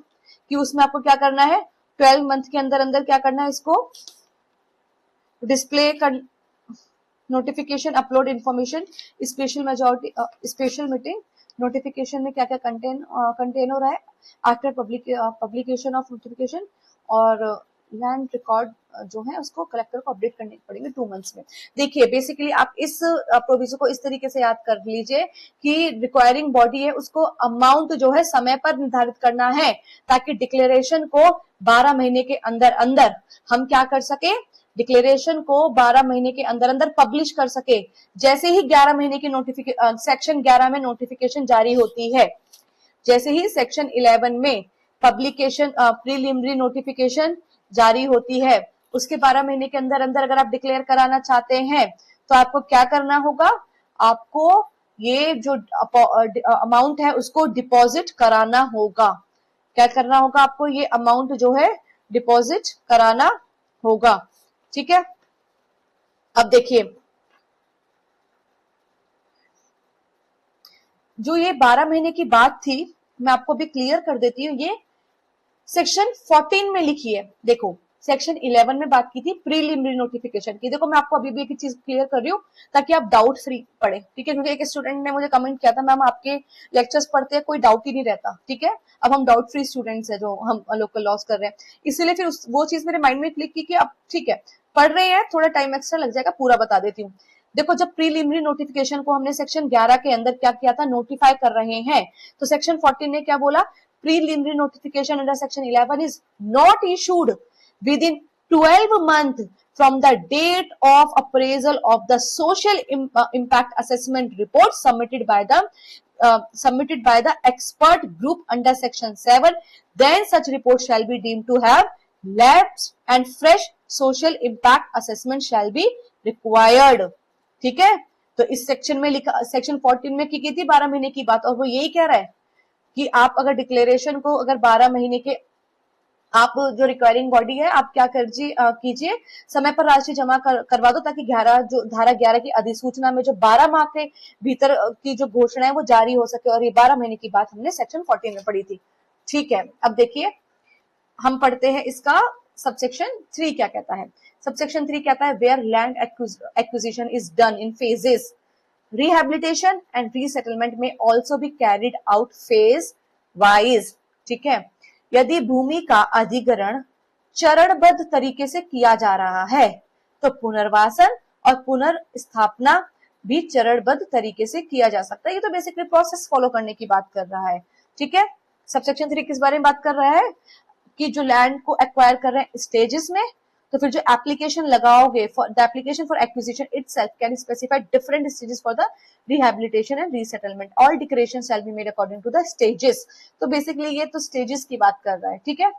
कि उसमें आपको क्या करना है, 12 मंथ के अंदर अंदर क्या करना है, इसको डिस्प्ले कर, notification, upload information, special majority, special meeting, notification में क्या क्या कंटेन हो रहा है आफ्टर पब्लिकेशन ऑफ नोटिफिकेशन, और लैंड रिकॉर्ड जो है उसको कलेक्टर को अपडेट करने पड़ेंगे 2 मंथ्स में। देखिए बेसिकली आप इस प्रोविजन को इस तरीके से याद कर लीजिए कि रिक्वायरिंग बॉडी है उसको अमाउंट जो है समय पर निर्धारित करना है, ताकि डिक्लेरेशन को 12 महीने के अंदर अंदर हम क्या कर सके, डिक्लेरेशन को 12 महीने के अंदर अंदर पब्लिश कर सके। जैसे ही 11 महीने की नोटिफिकेशन, सेक्शन 11 में नोटिफिकेशन जारी होती है, जैसे ही सेक्शन 11 में पब्लिकेशन प्रीलिमिनरी नोटिफिकेशन जारी होती है, उसके 12 महीने के अंदर अंदर अगर आप डिक्लेयर कराना चाहते हैं तो आपको क्या करना होगा, आपको ये जो अमाउंट है उसको डिपॉजिट कराना होगा। क्या करना होगा आपको, ये अमाउंट जो है डिपॉजिट कराना होगा। ठीक है, अब देखिए जो ये 12 महीने की बात थी मैं आपको भी क्लियर कर देती हूँ, ये सेक्शन 14 में लिखी है। देखो सेक्शन 11 में बात की थी प्रीलिमिनरी नोटिफिकेशन की। देखो मैं आपको अभी भी एक चीज क्लियर कर रही हूँ ताकि आप डाउट फ्री पढ़े, ठीक है, क्योंकि एक स्टूडेंट ने मुझे कमेंट किया था मैम आपके लेक्चर्स पढ़ते हैं कोई डाउट ही नहीं रहता। ठीक है, अब हम डाउट फ्री स्टूडेंट्स है जो हम लोकल लॉस कर रहे हैं, इसीलिए फिर वो चीज मेरे माइंड में क्लिक की कि अब ठीक है पढ़ रहे हैं, थोड़ा टाइम एक्स्ट्रा लग जाएगा, पूरा बता देती हूँ। देखो जब प्रीलिमिनरी नोटिफिकेशन को हमने सेक्शन 11 के अंदर क्या किया था, नोटिफाई कर रहे हैं, तो सेक्शन 14 ने क्या बोला, preliminary notification under section 11 is not issued within 12 months from the date of appraisal of the social impact assessment report submitted by the expert group under section 7, then such report shall be deemed to have lapsed and fresh social impact assessment shall be required। ठीक है, तो इस section में लिखा, section 14 में की थी 12 महीने की बात, और वो यही कह रहा है कि आप अगर डिक्लेरेशन को अगर 12 महीने के आप जो रिक्वायरिंग बॉडी है आप क्या कीजिए समय पर राशि जमा करवा दो, ताकि 11 जो धारा 11 की अधिसूचना में जो 12 माह के भीतर की जो घोषणा है वो जारी हो सके, और ये 12 महीने की बात हमने सेक्शन 14 में पढ़ी थी। ठीक है, अब देखिए हम पढ़ते हैं इसका सबसेक्शन 3 क्या कहता है। सबसेक्शन 3 कहता है where land acquisition is done in phases, rehabilitation and resettlement may also be carried out phase wise। ठीक है, यदि भूमि का अधिग्रहण चरणबद्ध तरीके से किया जा रहा है तो पुनर्वासन और पुनर्स्थापना भी चरणबद्ध तरीके से किया जा सकता है। ये तो बेसिकली प्रोसेस फॉलो करने की बात कर रहा है। ठीक है, सबसेक्शन 3 किस बारे में बात कर रहा है कि जो लैंड को एक्वायर कर रहे हैं स्टेजेस में, तो फिर जो एप्लीकेशन लगाओगे for the application for acquisition itself can specify different stages for the rehabilitation and resettlement, all declaration shall be made according to the stages. तो बेसिकली ये तो स्टेजेस की बात कर रहा है। ठीक है,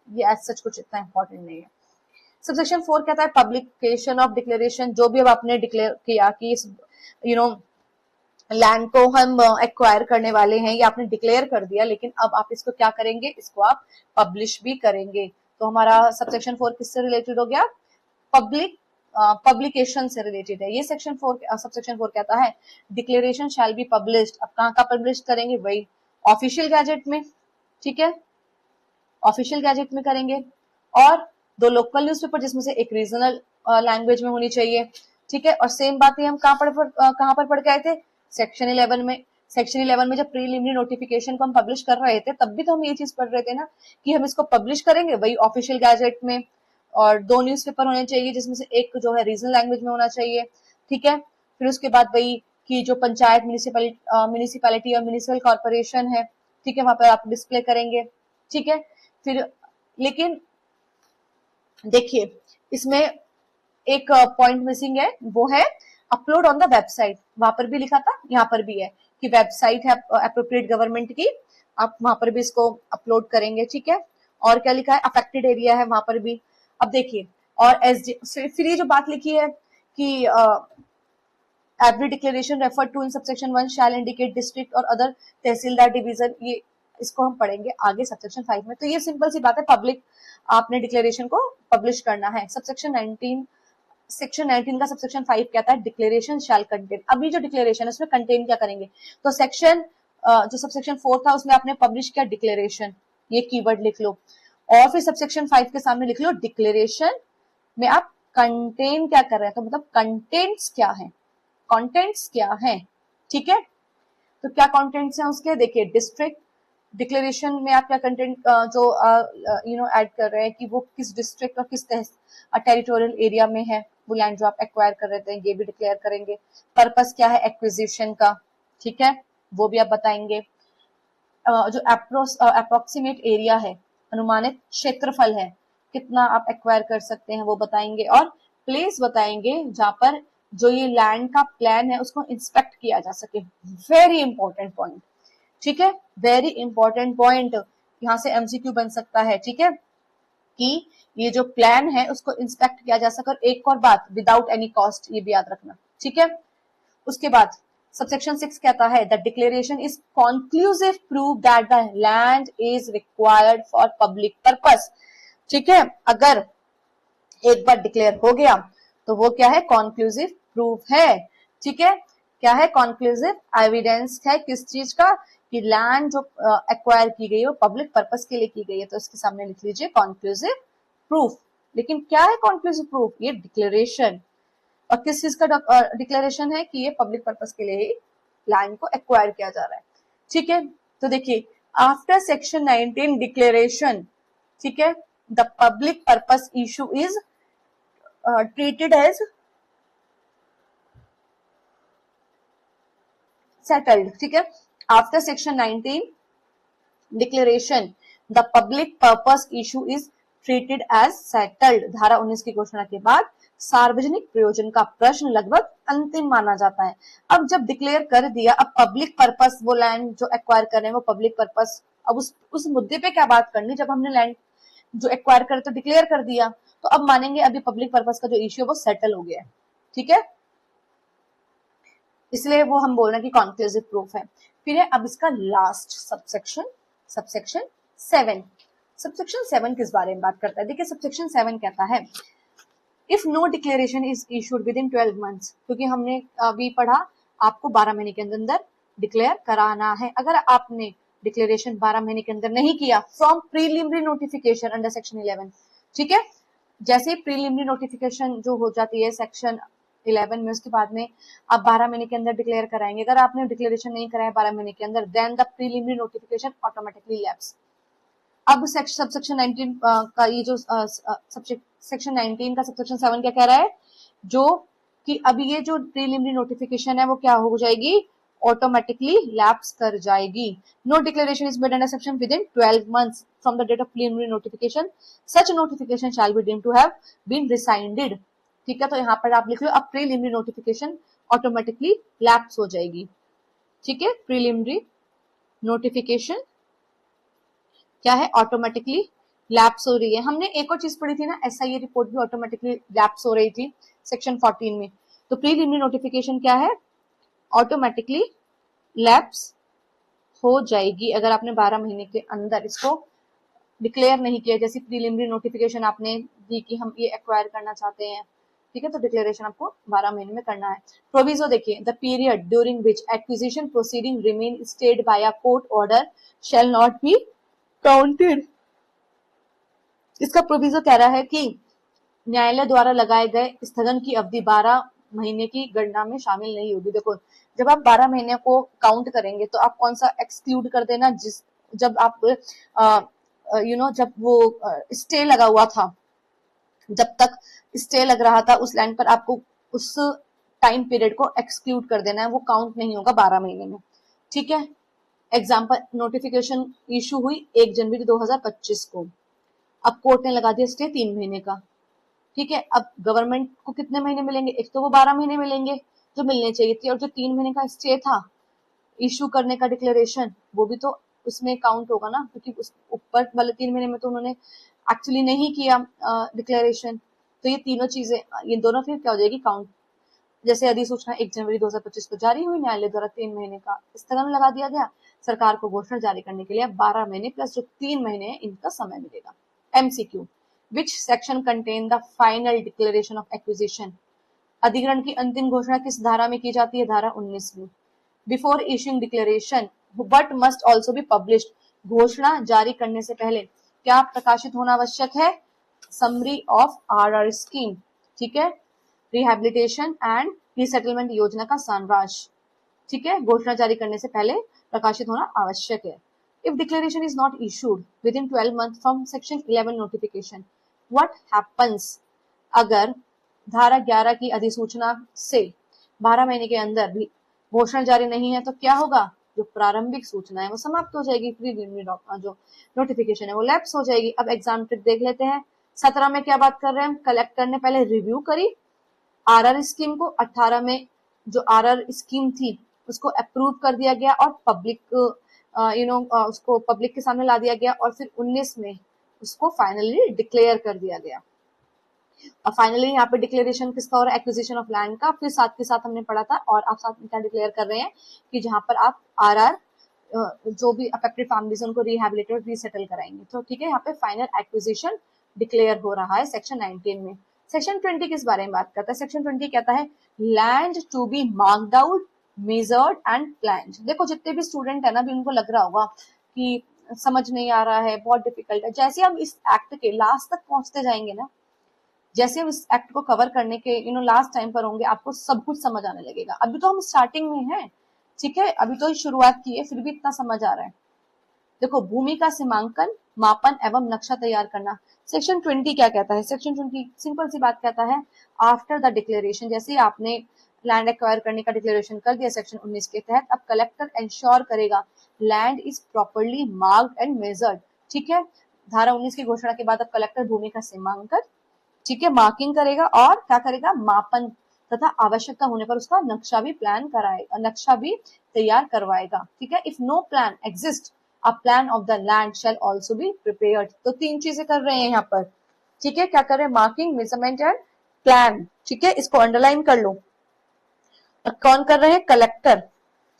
ये एज सच कुछ इतना इंपॉर्टेंट नहीं है। सबसेक्शन 4 कहता है पब्लिकेशन ऑफ डिक्लेरेशन, जो भी अब आपने डिक्लेयर किया कि लैंड को हम एक्वायर करने वाले हैं, ये आपने डिक्लेयर कर दिया, लेकिन अब आप इसको क्या करेंगे, इसको आप पब्लिश भी करेंगे। तो हमारा सबसेक्शन 4 किससे रिलेटेड हो गया, पब्लिकेशन से रिलेटेड है। ये सेक्शन 4 सबसेक्शन 4 कहता है डिक्लेरेशन शैल बी पब्लिश्ड। अब कहाँ का पब्लिश करेंगे, वही ऑफिशियल गैजेट में। ठीक है, ऑफिशियल गैजेट में करेंगे, और 2 लोकल न्यूज़पेपर जिसमें से एक रीजनल लैंग्वेज में होनी चाहिए। ठीक है, और सेम बात ही हम कहाँ पर पढ़ के आए थे, सेक्शन 11 में। सेक्शन 11 में जब प्रीलिमिनरी नोटिफिकेशन को हम पब्लिश कर रहे थे तब भी तो हम ये चीज पढ़ रहे थे ना कि हम इसको पब्लिश करेंगे वही ऑफिशियल गैजेट में, और 2 न्यूज़पेपर होने चाहिए जिसमें से एक जो है रीजनल लैंग्वेज में होना चाहिए। ठीक है, फिर उसके बाद वही कि जो पंचायत म्यूनिसिपैलिटी और म्यूनिसिपल कॉर्पोरेशन है, ठीक है, वहां पर आप डिस्प्ले करेंगे। ठीक है, फिर लेकिन देखिए इसमें एक पॉइंट मिसिंग है, वो है अपलोड ऑन द वेबसाइट। वहां पर भी लिखा था, यहाँ पर भी है कि वेबसाइट है एप्रोप्रिएट गवर्नमेंट की, आप वहां पर भी इसको अपलोड करेंगे। ठीक है, और क्या लिखा है, अफेक्टेड एरिया है वहां पर भी। अब देखिए, और फिर ये जो बात लिखी है कि every declaration refer to in subsection 1 shall indicate district और अदर तहसीलदार डिवीजन, ये इसको हम पढ़ेंगे आगे सबसेक्शन 5 में। तो ये सिंपल सी बात है, पब्लिक आपने डिक्लेरेशन को पब्लिश करना है। सेक्शन 19 का सबसेक्शन 5 कहता है डिक्लेरेशन शैल कंटेन। अभी जो डिक्लेरेशन है उसमें कंटेन क्या करेंगे, तो जो सबसेक्शन 4 था उसमें आपने पब्लिश किया डिक्लेरेशन, ये कीवर्ड लिख लो, और फिर सबसेक्शन 5 के सामने लिख लो डिक्लेरेशन में आप कंटेन क्या कर रहे हैं, तो मतलब कंटेंट्स क्या है, कंटेंट्स क्या है, ठीक है। तो क्या कंटेंट्स हैं उसके, देखिए डिस्ट्रिक्ट डिक्लेरेशन में आप क्या कंटेंट जो ऐड कर रहे हैं कि वो किस डिस्ट्रिक्ट और किस टेरिटोरियल एरिया में है वो लैंड जो आप एक्वायर कर रहे थे, ये भी डिक्लेयर करेंगे। पर्पस क्या है एक्विजिशन का, ठीक है, वो भी आप बताएंगे। जो अप्रोक्सीमेट एरिया है, अनुमानित क्षेत्रफल है, कितना आप एक्वायर कर सकते हैं वो बताएंगे। और प्लेस बताएंगे जहां पर जो ये लैंड का प्लान है उसको इंस्पेक्ट किया जा सके, वेरी इंपॉर्टेंट पॉइंट, ठीक है, वेरी इंपॉर्टेंट पॉइंट, यहाँ से एमसीक्यू बन सकता है, ठीक है, कि ये जो प्लान है उसको इंस्पेक्ट किया जा सके। और एक और बात, विदाउट एनी कॉस्ट, ये भी याद रखना, ठीक है। उसके बाद सबसेक्शन 6 कहता है the declaration is conclusive proof that the land is required for public purpose, ठीक है। अगर एक बार डिक्लेयर हो गया तो वो क्या है, कॉन्क्लूसिव प्रूफ है, ठीक है। क्या है, कॉन्क्लूसिव एविडेंस है किस चीज का, कि लैंड जो एक्वायर की गई है वो पब्लिक पर्पस के लिए की गई है, तो इसके सामने लिख लीजिए कॉन्क्लूसिव प्रूफ। लेकिन क्या है कॉन्क्लूसिव प्रूफ, ये डिक्लेरेशन, और किस चीज का डिक्लेरेशन है, कि ये पब्लिक पर्पस के लिए ही लैंड को एक्वायर किया जा रहा है, ठीक है। तो देखिए आफ्टर सेक्शन 19 डिक्लेरेशन, ठीक है, the public purpose issue is treated as settled, ठीक है। After section 19 declaration the public purpose issue is treated as settled, धारा 19 की घोषणा के बाद सार्वजनिक प्रयोजन का प्रश्न लगभग अंतिम माना जाता है। अब जब डिक्लेयर कर दिया, अब पब्लिक पर्पस, वो लैंड जो एक्वायर कर रहे हैं वो पब्लिक पर्पस, अब उस मुद्दे पे क्या बात करनी, जब हमने लैंड जो एक्वायर कर तो डिक्लेयर कर दिया, तो अब मानेंगे अभी पब्लिक पर्पस का जो इश्यू है वो सेटल हो गया है, ठीक है, इसलिए वो हम बोल रहे हैं कि कॉन्क्लूसिव प्रूफ है। फिर है अब इसका लास्ट सबसेक्शन, सबसेक्शन 7। सबसेक्शन 7 किस बारे में बात करता है, देखिए सबसेक्शन 7 कहता है if no declaration is issued within 12 months, क्योंकि हमने अभी पढ़ा आपको 12 महीने के अंदर डिक्लेयर कराना है। अगर आपने डिक्लेरेशन 12 महीने के अंदर नहीं किया from preliminary notification under section 11, ठीक है, जैसे प्रीलिमिनरी नोटिफिकेशन जो हो जाती है सेक्शन 11 में, उसके बाद में आप 12 महीने के अंदर डिक्लेयर कराएंगे। अगर आपने डिक्लेरेशन नहीं कराया 12 महीने के अंदर, then the preliminary notification automatically lapse. अब सबसेक्शन 19 का ये जो सेक्शन 19 का सबसेक्शन 7 क्या कह रहा है, जो कि अभी ये जो प्रीलिमिनरी नोटिफिकेशन है वो क्या हो जाएगी, ऑटोमेटिकली लैप्स कर जाएगी। No declaration is made under section within 12 months from the date of preliminary notification, such notification shall be deemed to have been rescinded, ठीक है। तो यहाँ पर आप लिख लो अब प्रीलिमिनरी नोटिफिकेशन ऑटोमेटिकली लैप्स हो जाएगी, ठीक है, प्रीलिमिनरी नोटिफिकेशन क्या है, ऑटोमेटिकली लैप्स हो रही है। हमने एक और चीज पढ़ी थी ना, एसआईए रिपोर्ट भी ऑटोमेटिकली लैप्स हो रही थी सेक्शन 14 में। तो प्रीलिमिनरी नोटिफिकेशन क्या है, ऑटोमेटिकली लैप्स हो जाएगी अगर आपने 12 महीने के अंदर इसको डिक्लेयर नहीं किया। जैसे प्रीलिमिनरी नोटिफिकेशन आपने दी कि हम ये एक्वायर करना चाहते हैं, ठीक है, तो डिक्लेरेशन आपको 12 महीने में करना है। प्रोविजो देखिए, the period during which acquisition proceeding remain stayed by a court order shall not be counted. इसका प्रोविजो कह रहा है कि न्यायालय द्वारा लगाए गए स्थगन की अवधि 12 महीने की गणना में शामिल नहीं होगी। देखो जब आप 12 महीने को काउंट करेंगे तो आप कौन सा एक्सक्लूड कर देना, जिस जब आप जब वो स्टे लगा हुआ था, जब तक स्टे लग रहा था उस लैंड पर, आपको उस टाइम पीरियड को एक्सक्लूड कर देना है, वो काउंट नहीं होगा 12 महीने में, ठीक है। एग्जाम्पल, नोटिफिकेशन इशू हुई 1 जनवरी 2025 को, अब कोर्ट ने लगा दिया स्टे 3 महीने का, ठीक है। अब गवर्नमेंट को कितने महीने मिलेंगे, एक तो वो 12 महीने मिलेंगे जो मिलने चाहिए थी, और जो 3 महीने का स्टे था इशू करने का डिक्लेरेशन, वो भी तो उसमें काउंट होगा ना, क्योंकि उस ऊपर वाले 3 महीने में तो उन्होंने एक्चुअली नहीं किया डिक्लेरेशन। तो ये तीनों चीजें, ये दोनों फिर क्या हो जाएगी, काउंट। जैसे अधिसूचना 1 जनवरी 2025 को जारी हुई, न्यायालय द्वारा 3 महीने का स्थगन लगा दिया गया, सरकार को घोषणा जारी करने के लिए 12 महीने प्लस जो 3 महीने है इनका समय मिलेगा। MCQ, which section contain the final declaration of acquisition, अधिग्रहण की अंतिम घोषणा किस धारा में की जाती है, धारा 19 में। Before issuing declaration but must also be published, घोषणा जारी करने से पहले क्या प्रकाशित होना आवश्यक है? समरी ऑफ आरआर स्कीम, ठीक है, रिहैबिलिटेशन एंड रीसेटलमेंट योजना का सारांश, ठीक है, घोषणा जारी करने से पहले प्रकाशित होना आवश्यक है। If declaration is not issued within 12 month from section 11 notification, what happens? अगर धारा 11 की अधिसूचना से 12 महीने के अंदर भी घोषणा जारी नहीं है तो क्या होगा? जो प्रारंभिक सूचना है वो समाप्त हो जाएगी, प्रीलिमिनरी जो नोटिफिकेशन है वो लैप्स हो जाएगी। अब एग्जाम ट्रिक देख लेते हैं। 17 में क्या बात कर रहे हैं हम? कलेक्टर ने पहले रिव्यू करी आरआर स्कीम को, 18 में जो आरआर स्कीम थी उसको अप्रूव कर दिया गया और पब्लिक उसको पब्लिक के सामने ला दिया गया, और फिर 19 में उसको फाइनली डिक्लेयर कर दिया गया। और फाइनली यहाँ पे डिक्लेरेशन किसका हो रहा है? एक्विजिशन ऑफ लैंड का। फिर साथ के साथ हमने पढ़ा था, और आप साथ में क्या डिक्लेयर कर रहे हैं कि जहां पर आप आरआर जो भी अफेक्टेड फैमिलीज उनको रिहैबिलिटेट रीसेटल कराएंगे। तो ठीक है, यहाँ पे फाइनल एक्विजिशन डिक्लेयर हो रहा है सेक्शन 19 में। सेक्शन 20 किस बारे में बात करता है? सेक्शन 20 कहता है land to be marked out, measured and planned. देखो जितने भी स्टूडेंट है ना, भी उनको लग रहा होगा कि समझ नहीं आ रहा है, बहुत डिफिकल्ट है। जैसे हम इस एक्ट के लास्ट तक पहुंचते जाएंगे ना, जैसे हम इस एक्ट को कवर करने के लास्ट टाइम पर होंगे, आपको सब कुछ समझ आने लगेगा। अभी तो हम स्टार्टिंग में हैं, ठीक है, अभी तो शुरुआत की है, फिर भी इतना समझ आ रहा है। देखो, भूमि का सीमांकन, मापन एवं नक्शा तैयार करना। सेक्शन 20 क्या कहता है? सेक्शन 20 सिंपल सी बात कहता है, आफ्टर द डिक्लेरेशन, जैसे ही आपने लैंड एक्वायर करने का डिक्लेरेशन कर दिया सेक्शन 19 के तहत, अब कलेक्टर इंश्योर करेगा land is properly marked and measured, ठीक है। धारा 19 की घोषणा के बाद अब कलेक्टर भूमि का सीमांकन, ठीक है, मार्किंग करेगा, और क्या करेगा? मापन, तथा आवश्यकता होने पर उसका नक्शा भी प्लान कराएगा, नक्शा भी तैयार करवाएगा, ठीक है। If no plan exist, a plan of the land shall also be prepared. तो 3 चीजें कर रहे हैं यहाँ पर, ठीक है। क्या कर रहे हैं? मार्किंग, मेजरमेंट एंड प्लान, ठीक है, इसको अंडरलाइन कर लो। कौन कर रहे हैं? कलेक्टर,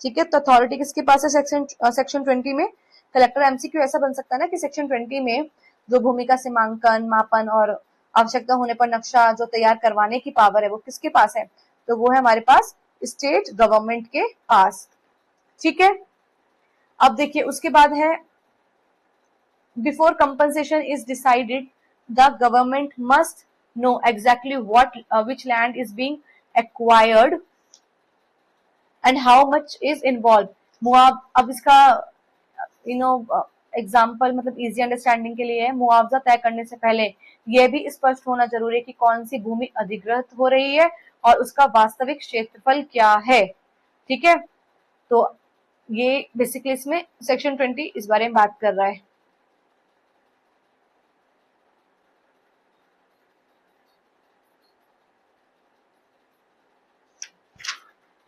ठीक है। तो अथॉरिटी किसके पास है सेक्शन 20 में? कलेक्टर। एमसीक्यू ऐसा बन सकता है ना कि सेक्शन 20 में जो भूमि का सीमांकन, मापन और आवश्यकता होने पर नक्शा जो तैयार करवाने की पावर है वो किसके पास है? तो वो है हमारे पास स्टेट गवर्नमेंट के पास, ठीक है। अब देखिए उसके बाद है, before compensation is decided the government must know exactly what which land is being acquired and how much is involve. अब इसका एग्जाम्पल मतलब इजी अंडरस्टैंडिंग के लिए है, मुआवजा तय करने से पहले यह भी स्पष्ट होना जरूरी है कि कौन सी भूमि अधिग्रहित हो रही है और उसका वास्तविक क्षेत्रफल क्या है, ठीक है। तो ये बेसिकली इसमें सेक्शन 20 इस बारे में बात कर रहा है।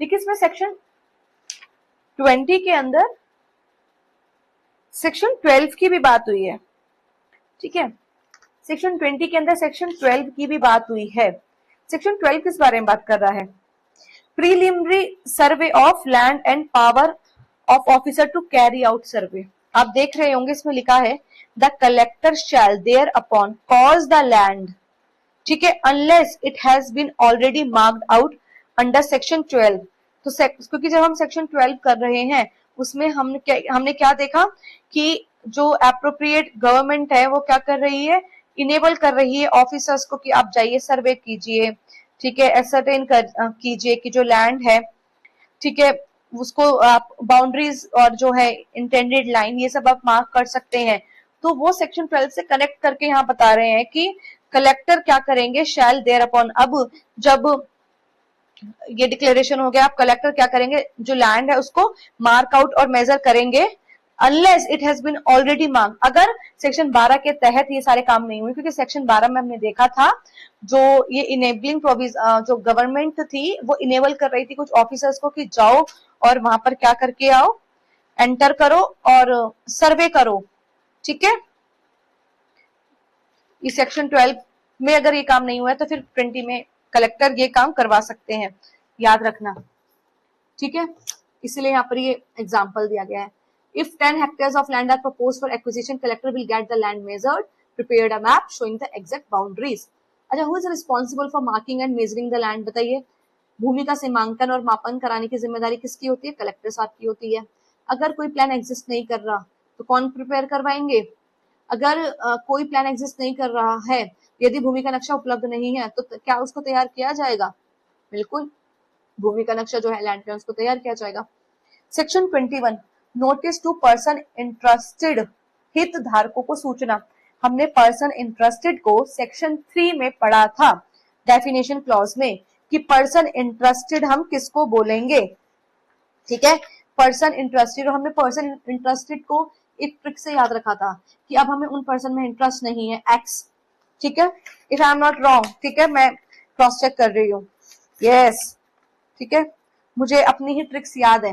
देखिए इसमें सेक्शन 20 के अंदर सेक्शन 12 की भी बात हुई है, ठीक है। सेक्शन 20 के अंदर सेक्शन 12 की भी बात हुई है। सेक्शन 12 किस बारे में बात कर रहा है? Preliminary survey of land and power of officer to carry out survey. आप देख रहे होंगे इसमें लिखा है the collector shall thereupon cause the land, ठीक है, unless it has been already marked out under section 12। तो क्योंकि जब हम सेक्शन 12 कर रहे हैं उसमें हमने क्या देखा कि जो एप्रोप्रिएट गवर्नमेंट है वो क्या कर रही है? इनेबल कर रही है ऑफिसर्स को कि आप जाइए सर्वे कीजिए, ठीक है, एसरटेन कीजिए कि जो लैंड है, ठीक है, उसको आप बाउंड्रीज और जो है इंटेंडेड लाइन ये सब आप मार्क कर सकते हैं। तो वो सेक्शन 12 से कनेक्ट करके यहाँ बता रहे हैं कि कलेक्टर क्या करेंगे? शैल देयर अपॉन। अब जब ये डिक्लेरेशन हो गया, आप कलेक्टर क्या करेंगे? जो लैंड है उसको मार्क आउट और मेजर करेंगे, unless it has been already mark. अगर सेक्शन 12 के तहत ये सारे काम नहीं हुए, क्योंकि सेक्शन 12 में हमने देखा था जो ये इनेबलिंग जो गवर्नमेंट थी वो इनेबल कर रही थी कुछ ऑफिसर्स को कि जाओ और वहां पर क्या करके आओ, एंटर करो और सर्वे करो, ठीक है। इस सेक्शन 12 में अगर ये काम नहीं हुआ है तो फिर 20 में कलेक्टर ये काम करवा सकते हैं, याद रखना, ठीक है। इसलिए यहाँ पर ये एग्जाम्पल दिया गया है। If 10 hectares of land are proposed for acquisition, collector will get the land measured, prepared a map showing the exact boundaries. अच्छा, who is responsible for marking and measuring the land? बताइए, भूमि का सीमांकन और मापन कराने की जिम्मेदारी किसकी होती है? कलेक्टर साहब की होती है। अगर कोई प्लान एग्जिस्ट नहीं कर रहा तो कौन प्रिपेयर करवाएंगे? अगर कोई प्लान एग्जिस्ट नहीं कर रहा है, यदि भूमि का नक्शा उपलब्ध नहीं है, तो क्या उसको तैयार किया जाएगा? बिल्कुल, भूमि का नक्शा जो है लैंड प्लान उसको तैयार किया जाएगा। Section 21 notice to person interested, हित धारकों को सूचना। हमने पर्सन इंटरेस्टेड को सेक्शन 3 में पढ़ा था डेफिनेशन क्लॉज में कि पर्सन इंटरेस्टेड हम किसको बोलेंगे, ठीक है, पर्सन इंटरेस्टेड। और हमने पर्सन इंटरेस्टेड को एक ट्रिक से याद रखा था कि अब हमें उन पर्सन में इंटरेस्ट नहीं है, एक्स, ठीक है, if I am not wrong, ठीक है, मैं क्रॉस चेक कर रही हूँ, यस, ठीक है, मुझे अपनी ही ट्रिक्स याद है।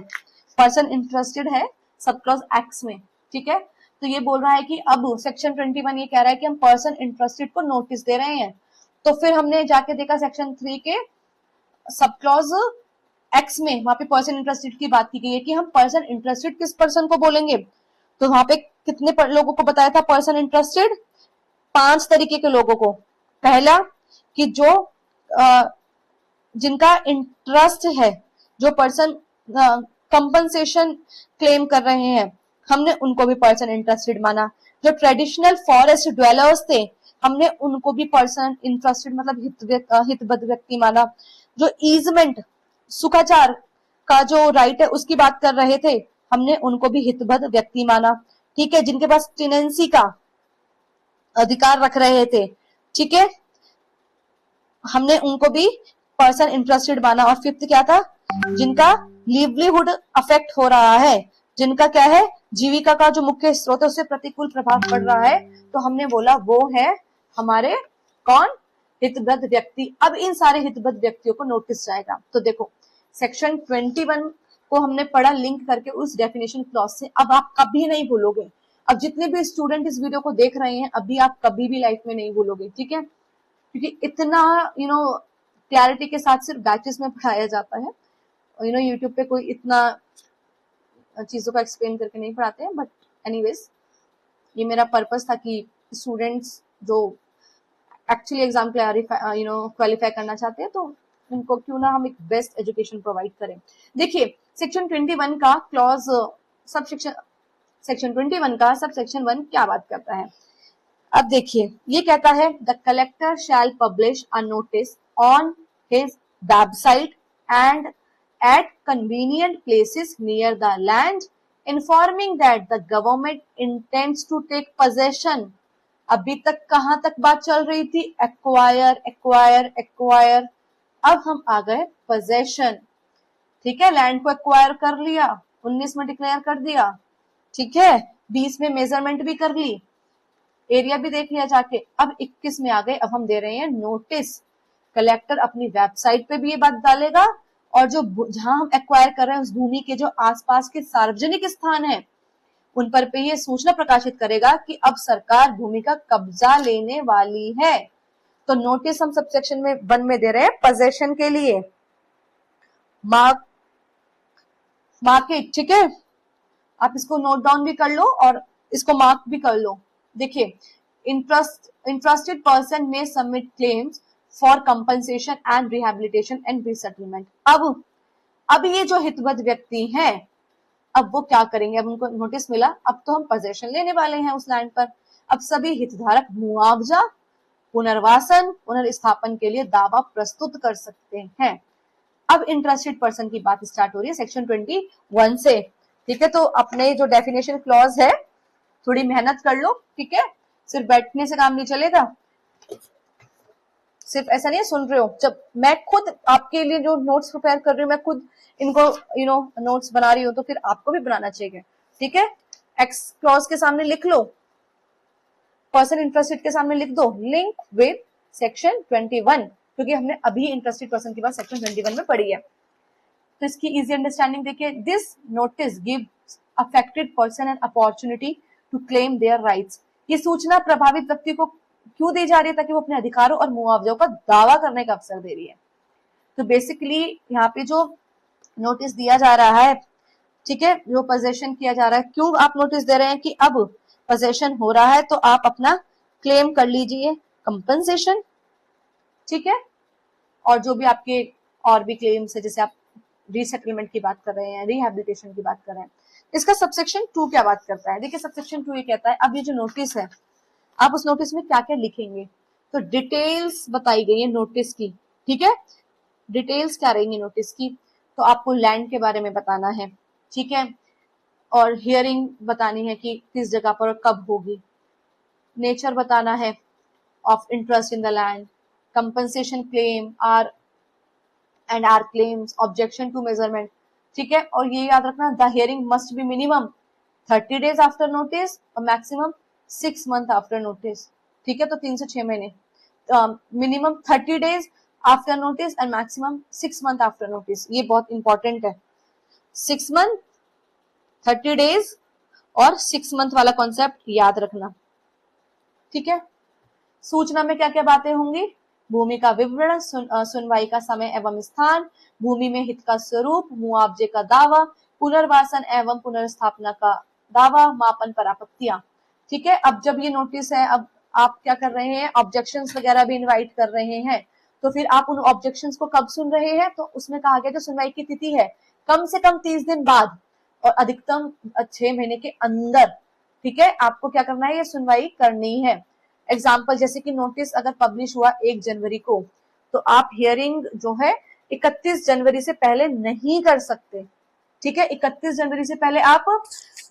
पर्सन इंटरेस्टेड है सब क्लॉज एक्स में, ठीक है, तो ये बोल रहा है कि अब सेक्शन 21 ये कह रहा है कि हम पर्सन इंटरेस्टेड को नोटिस दे रहे हैं। तो फिर हमने जाके देखा सेक्शन 3 के सब क्लॉज एक्स में, वहां पे पर्सन इंटरेस्टेड की बात की गई है कि हम पर्सन इंटरेस्टेड किस पर्सन को बोलेंगे। तो वहां पे कितने लोगों को बताया था पर्सन इंटरेस्टेड? 5 तरीके के लोगों को। पहला कि जो जिनका इंटरेस्ट है, जो पर्सन कंपनसेशन क्लेम कर रहे हैं, हमने उनको भी पर्सन इंटरेस्टेड माना। जो ट्रेडिशनल फॉरेस्ट ड्वेलर्स थे, हमने उनको भी पर्सन इंटरेस्टेड मतलब हितबद्ध व्यक्ति माना। जो ईजमेंट सुखाचार का जो राइट है उसकी बात कर रहे थे, हमने उनको भी हितबद्ध व्यक्ति माना, ठीक है, जिनके पास टेनेंसी का अधिकार रख रहे थे, ठीक है, हमने उनको भी पर्सन इंटरेस्टेड माना। और फिफ्थ क्या था? जिनका लिवलीहुड अफेक्ट हो रहा है, जिनका क्या है, जीविका का जो मुख्य स्रोत है उससे प्रतिकूल प्रभाव पड़ रहा है, तो हमने बोला वो है हमारे कौन? हितबद्ध व्यक्ति। अब इन सारे हितबद्ध व्यक्तियों को नोटिस जाएगा। तो देखो सेक्शन 21 को हमने पढ़ा लिंक करके उस डेफिनेशन क्लॉज से। अब आप कभी नहीं भूलोगे, अब जितने भी स्टूडेंट इस वीडियो को देख रहे हैं, अभी आप कभी भी लाइफ में नहीं भूलोगे, ठीक है, क्योंकि इतना क्लैरिटी के साथ सिर्फ बैचेस में पढ़ाया जाता है। यूट्यूब पे कोई इतना चीजों का एक्सप्लेन करके नहीं पढ़ाते हैं। बट एनीवेज, ये मेरा पर्पस था कि स्टूडेंट्स जो एक्चुअली एग्जाम क्वालिफाई करना चाहते हैं, तो उनको क्यों ना हम एक बेस्ट एजुकेशन प्रोवाइड करें। देखिए सेक्शन 21 का क्लॉज सब सेक्शन 21 का सब सेक्शन 1 क्या बात करता है। अब देखिए ये कहता है the collector shall publish a notice on his website and at convenient places near the land informing that the government intends to take possession. अभी तक कहां तक बात चल रही थी? Acquire acquire acquire. अब हम आ गए पोजेशन, ठीक है, लैंड को एक्वायर कर लिया, 19 में डिक्लेयर कर दिया, ठीक है, 20 में मेजरमेंट भी कर ली, एरिया भी देख लिया जाके। अब 21 में आ गए, अब हम दे रहे हैं नोटिस। कलेक्टर अपनी वेबसाइट पे भी ये बात डालेगा, और जो जहां हम एक्वायर कर रहे हैं उस भूमि के जो आसपास के सार्वजनिक स्थान है उन पर पे ये सूचना प्रकाशित करेगा कि अब सरकार भूमि का कब्जा लेने वाली है। तो नोटिस हम सबसेक्शन में 1 में दे रहे हैं पोजेशन के लिए। मार्केट, ठीक है, आप इसको नोट डाउन भी कर लो और इसको मार्क भी कर लो। देखिए इंटरेस्टेड पर्सन में submit claims for compensation and rehabilitation and resettlement. अब ये जो हितबद्ध व्यक्ति हैं, अब वो क्या करेंगे? अब उनको नोटिस मिला, अब तो हम पोजेशन लेने वाले हैं उस लैंड पर। अब सभी हितधारक मुआवजा, पुनर्वासन, पुनर्स्थापन के लिए दावा प्रस्तुत कर सकते हैं। अब इंटरेस्टेड पर्सन की बात स्टार्ट हो रही है सेक्शन 21 से, ठीक है। तो अपने जो डेफिनेशन क्लॉज है थोड़ी मेहनत कर लो, ठीक है, सिर्फ बैठने से काम नहीं चलेगा। सिर्फ ऐसा नहीं सुन रहे हो, जब मैं खुद आपके लिए जो नोट्स प्रिपेयर कर रही हूँ, मैं खुद इनको नोट्स बना रही हूँ, तो फिर आपको भी बनाना चाहिए, ठीक है। एक्स क्लॉज के सामने लिख लो, पर्सन इंटरेस्टेड के सामने लिख दो लिंक विद सेक्शन 21, क्योंकि हमने अभी इंटरेस्टेड पर्सन की बात सेक्शन 21 में पढ़ी है। तो इसकी इजी अंडरस्टैंडिंग देखिए, this notice gives affected person an opportunity to claim their rights. ये सूचना प्रभावित व्यक्ति को क्यों दी जा रही है? ताकि वो अपने अधिकारों और मुआवजों का दावा करने का अवसर दे रही है। तो बेसिकली यहाँ पे जो नोटिस दिया जा रहा है, ठीक है, जो पोजेशन किया जा रहा है, क्यों आप नोटिस दे रहे हैं कि अब पोजेशन हो रहा है तो आप अपना क्लेम कर लीजिए कंपनसेशन, ठीक है, और जो भी आपके और भी क्लेम्स है, जैसे आप रीसेटलमेंट की बात कर रहे हैं, रिहेबिलिटेशन की बात कर रहे हैं। इसका सबसेक्शन 2 क्या बात करता है? देखिए सबसेक्शन 2 ये कहता है, अब ये जो नोटिस है आप उस नोटिस में क्या क्या लिखेंगे, तो डिटेल्स बताई गई है नोटिस की, ठीक है। डिटेल्स क्या रहेंगी नोटिस की, तो आपको लैंड के बारे में बताना है, ठीक है, और हियरिंग बतानी है कि किस जगह पर और कब होगी, नेचर बताना है of interest in the land, compensation claim R and R claims, objection to measurement, ठीक है। और ये याद रखना, the hearing must be minimum 30 days after notice और मैक्सिमम 6 month आफ्टर नोटिस, ठीक है। तो 3 से 6 महीने, minimum 30 days after notice and maximum 6 month after notice, ये बहुत इंपॉर्टेंट है। 6 month, 30 days और 6 month वाला कॉन्सेप्ट याद रखना, ठीक है। सूचना में क्या क्या बातें होंगी, भूमि का विवरण, सुनवाई का समय एवं स्थान, भूमि में हित का स्वरूप, मुआवजे का दावा, पुनर्वासन एवं पुनर्स्थापना का दावा, मापन पर आपत्तियां, ठीक है। अब जब ये नोटिस है, अब आप क्या कर रहे हैं, ऑब्जेक्शंस वगैरह भी इनवाइट कर रहे हैं, तो फिर आप उन ऑब्जेक्शंस को कब सुन रहे हैं, तो उसमें कहा गया जो सुनवाई की तिथि है कम से कम 30 दिन बाद और अधिकतम 6 महीने के अंदर, ठीक है, आपको क्या करना है, ये सुनवाई करनी है। एग्जाम्पल जैसे कि नोटिस अगर पब्लिश हुआ 1 जनवरी को, तो आप हियरिंग जो है 31 जनवरी से पहले नहीं कर सकते, ठीक है। 31 जनवरी से पहले आप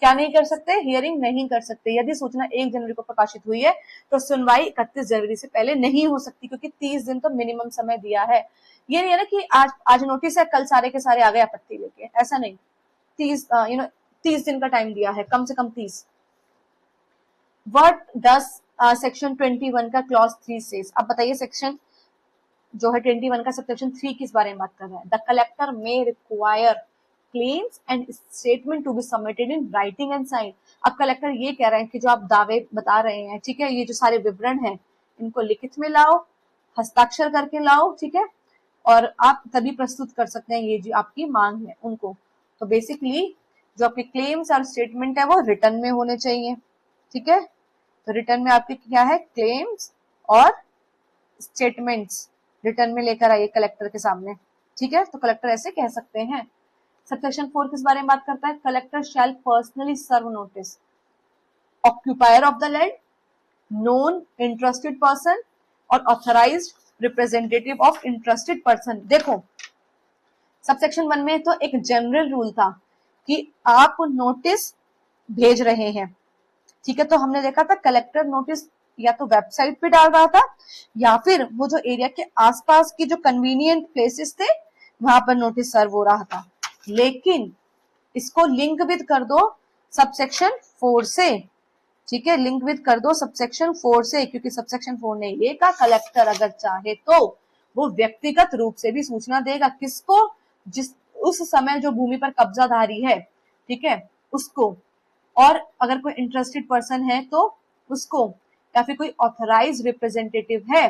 क्या नहीं कर सकते, हियरिंग नहीं कर सकते। यदि सूचना 1 जनवरी को प्रकाशित हुई है तो सुनवाई 31 जनवरी से पहले नहीं हो सकती, क्योंकि 30 दिन तो मिनिमम समय दिया है। ये नहीं है ना कि आज नोटिस है कल सारे के सारे आ गए आपत्ति लेके, ऐसा नहीं। 30 दिन का टाइम दिया है, कम से कम 30। व्हाट डज सेक्शन 21 का क्लॉज 3 सेज, अब बताइए सेक्शन जो है 21 का सेक्शन 3 किस बारे में बात कर रहा है। The collector may require claims and statement to be submitted in writing and sign. अब कलेक्टर ये कह रहे हैं कि जो आप दावे बता रहे हैं, ठीक है, ये जो सारे विवरण हैं इनको लिखित में लाओ, हस्ताक्षर करके लाओ, ठीक है, और आप तभी प्रस्तुत कर सकते हैं ये जो आपकी मांग है उनको। तो बेसिकली जो आपके क्लेम्स और स्टेटमेंट है वो रिटर्न में होने चाहिए, ठीक है। तो रिटर्न में आपके क्या है, क्लेम्स और स्टेटमेंट्स रिटर्न में लेकर आइए कलेक्टर के सामने, ठीक है। तो कलेक्टर ऐसे कह सकते हैं। सबसेक्शन 4 किस बारे में बात करता है, collector shall personally serve notice occupier of the land, known interested person और authorised representative of interested person. देखो सबसेक्शन 1 में तो एक जनरल रूल था कि आप नोटिस भेज रहे हैं, ठीक है। तो हमने देखा था कलेक्टर नोटिस या तो वेबसाइट पे डाल रहा था या फिर वो जो एरिया के आसपास की जो कन्वीनियंट प्लेसेस थे वहां पर नोटिस सर्व हो रहा था। लेकिन इसको लिंक विद कर दो सबसेक्शन 4 से, ठीक है, लिंक विद कर दो सबसेक्शन 4 से, क्योंकि सबसेक्शन 4 ने ये कहा कलेक्टर अगर चाहे तो वो व्यक्तिगत रूप से भी सूचना देगा, किसको, जिस उस समय जो भूमि पर कब्जाधारी है, ठीक है, उसको, और अगर कोई इंटरेस्टेड पर्सन है तो उसको, या फिर कोई ऑथराइज रिप्रेजेंटेटिव है,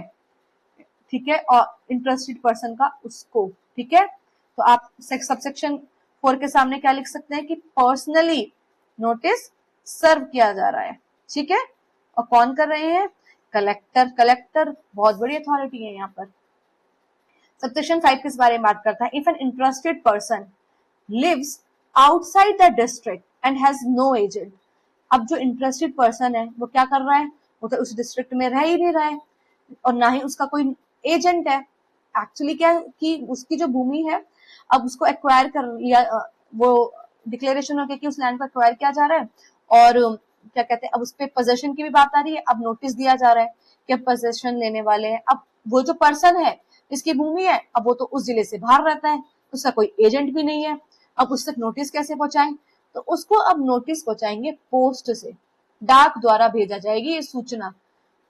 ठीक है, और इंटरेस्टेड पर्सन का उसको, ठीक है। तो आप सबसेक्शन 4 के सामने क्या लिख सकते हैं कि पर्सनली नोटिस सर्व किया जा रहा है, ठीक है। और कौन कर रहे हैं, कलेक्टर। कलेक्टर बहुत बड़ी अथॉरिटी है यहाँ पर। सबसेक्शन 5 किस बारे में बात करता है, if an interested person lives outside the district and has no agent. अब जो इंटरेस्टेड पर्सन है वो क्या कर रहा है, वो तो उस डिस्ट्रिक्ट में रह ही नहीं रहा है और ना ही उसका कोई एजेंट है। एक्चुअली क्या कि उसकी जो भूमि है अब उसको एक्वायर कर लिया, वो डिक्लेरेशन हो गया कि उस लैंड को एक्वायर किया जा रहा है, और क्या कहते हैं अब उस पर पोजेशन की भी बात आ रही है। अब नोटिस दिया जा रहा है कि अब पोजेशन लेने वाले हैं। अब वो जो पर्सन है जिसकी भूमि है, अब वो तो उस जिले से बाहर रहता है, उसका कोई एजेंट भी नहीं है, अब उस तक नोटिस कैसे पहुंचाएं, तो उसको अब नोटिस पहुंचाएंगे पोस्ट से, डाक द्वारा भेजा जाएगी ये सूचना,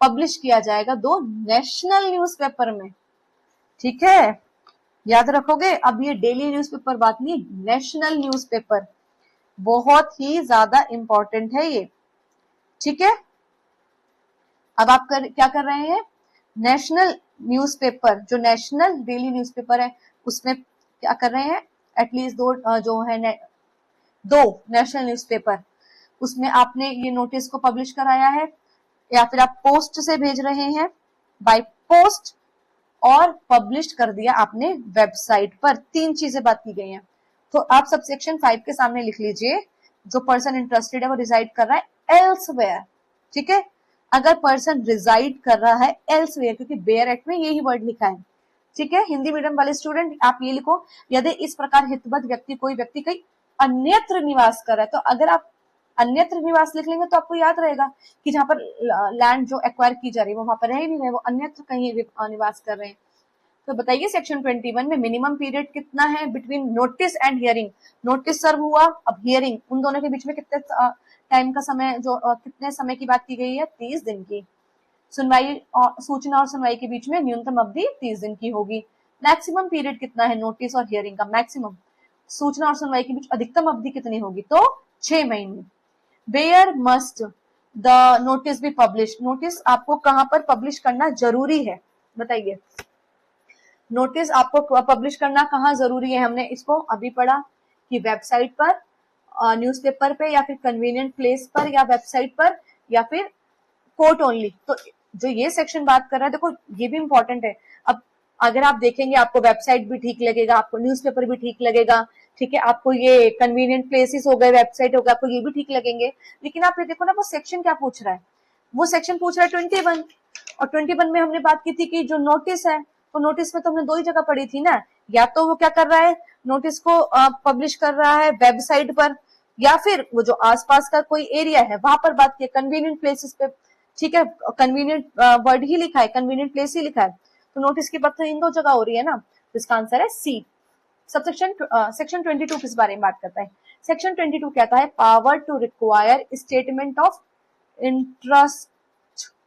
पब्लिश किया जाएगा 2 नेशनल न्यूज़पेपर में, ठीक है, याद रखोगे। अब ये डेली न्यूज़पेपर बात नहीं, नेशनल न्यूज़पेपर, बहुत ही ज्यादा इंपॉर्टेंट है ये, ठीक है। अब आप क्या कर रहे हैं, नेशनल न्यूज़पेपर, जो नेशनल डेली न्यूज़पेपर है उसमें क्या कर रहे हैं, एटलीस्ट 2 जो है 2 नेशनल न्यूज़पेपर, उसमें आपने ये नोटिस को पब्लिश कराया है, या फिर आप पोस्ट से भेज रहे हैं बाय पोस्ट, और पब्लिश कर दिया आपने वेबसाइट पर। 3 चीजें बात की गई हैं। तो आप सबसेक्शन 5 के सामने लिख लीजिए, जो पर्सन इंटरेस्टेड है वो रिजाइड कर रहा है एल्सवेयर, ठीक है, अगर पर्सन रिजाइड कर रहा है एल्सवेयर, क्योंकि बेयर एक्ट में यही वर्ड लिखा है, ठीक है। हिंदी मीडियम वाले स्टूडेंट आप ये लिखो, यदि इस प्रकार हितबद्ध व्यक्ति कोई व्यक्ति कहीं अन्यत्र निवास कर रहा है, तो अगर आप अन्यत्र निवास लिख लेंगे तो आपको याद रहेगा कि जहां पर लैंड जो एक्वायर की जा रही है वो वहां पर रह ही नहीं रहे, वो अन्यत्र कहीं निवास कर रहे हैं। तो बताइए सेक्शन 21 में मिनिमम पीरियड कितना है between notice and hearing. Notice serve हुआ, अब हियरिंग, उन दोनों के बीच में कितने टाइम का समय, जो कितने समय की बात की गई है, 30 दिन की। सुनवाई और सूचना और सुनवाई के बीच में न्यूनतम अवधि 30 दिन की होगी। मैक्सिमम पीरियड कितना है नोटिस और हियरिंग का, मैक्सिमम। सूचना और सुनवाई के बीच अधिकतम अवधि कितनी होगी, तो 6 महीने। Where must the notice be publish, notice आपको कहां पर पब्लिश करना जरूरी है, बताइए। नोटिस आपको पब्लिश करना कहाँ जरूरी है, हमने इसको अभी पढ़ा कि वेबसाइट पर, न्यूज़पेपर पे, या फिर कन्वीनियंट प्लेस पर, या वेबसाइट पर, या फिर कोर्ट ओनली। तो जो ये सेक्शन बात कर रहा है, देखो ये भी इंपॉर्टेंट है। अब अगर आप देखेंगे आपको वेबसाइट भी ठीक लगेगा, आपको न्यूज़पेपर भी ठीक लगेगा, ठीक है, आपको ये कन्वीनियंट प्लेसेस हो गए, वेबसाइट हो गया, आपको ये भी ठीक लगेंगे, लेकिन आप ये देखो ना वो सेक्शन क्या पूछ रहा है। वो सेक्शन पूछ रहा है 21, और 21 में हमने बात की थी कि जो नोटिस है, तो नोटिस में तो हमने दो ही जगह पढ़ी थी ना, या तो वो क्या कर रहा है, नोटिस को पब्लिश कर रहा है वेबसाइट पर, या फिर वो जो आसपास का कोई एरिया है वहां पर बात की, कन्वीनियंट प्लेसेस पे, ठीक है। कन्वीनियंट वर्ड ही लिखा है, कन्वीनियंट प्लेस ही लिखा है, तो नोटिस की बात तो इन दो जगह हो रही है ना, तो इसका आंसर है सी। सबसेक्शन सेक्शन 22 किस बारे में बात करता है, सेक्शन 22 कहता है power to require statement of interest,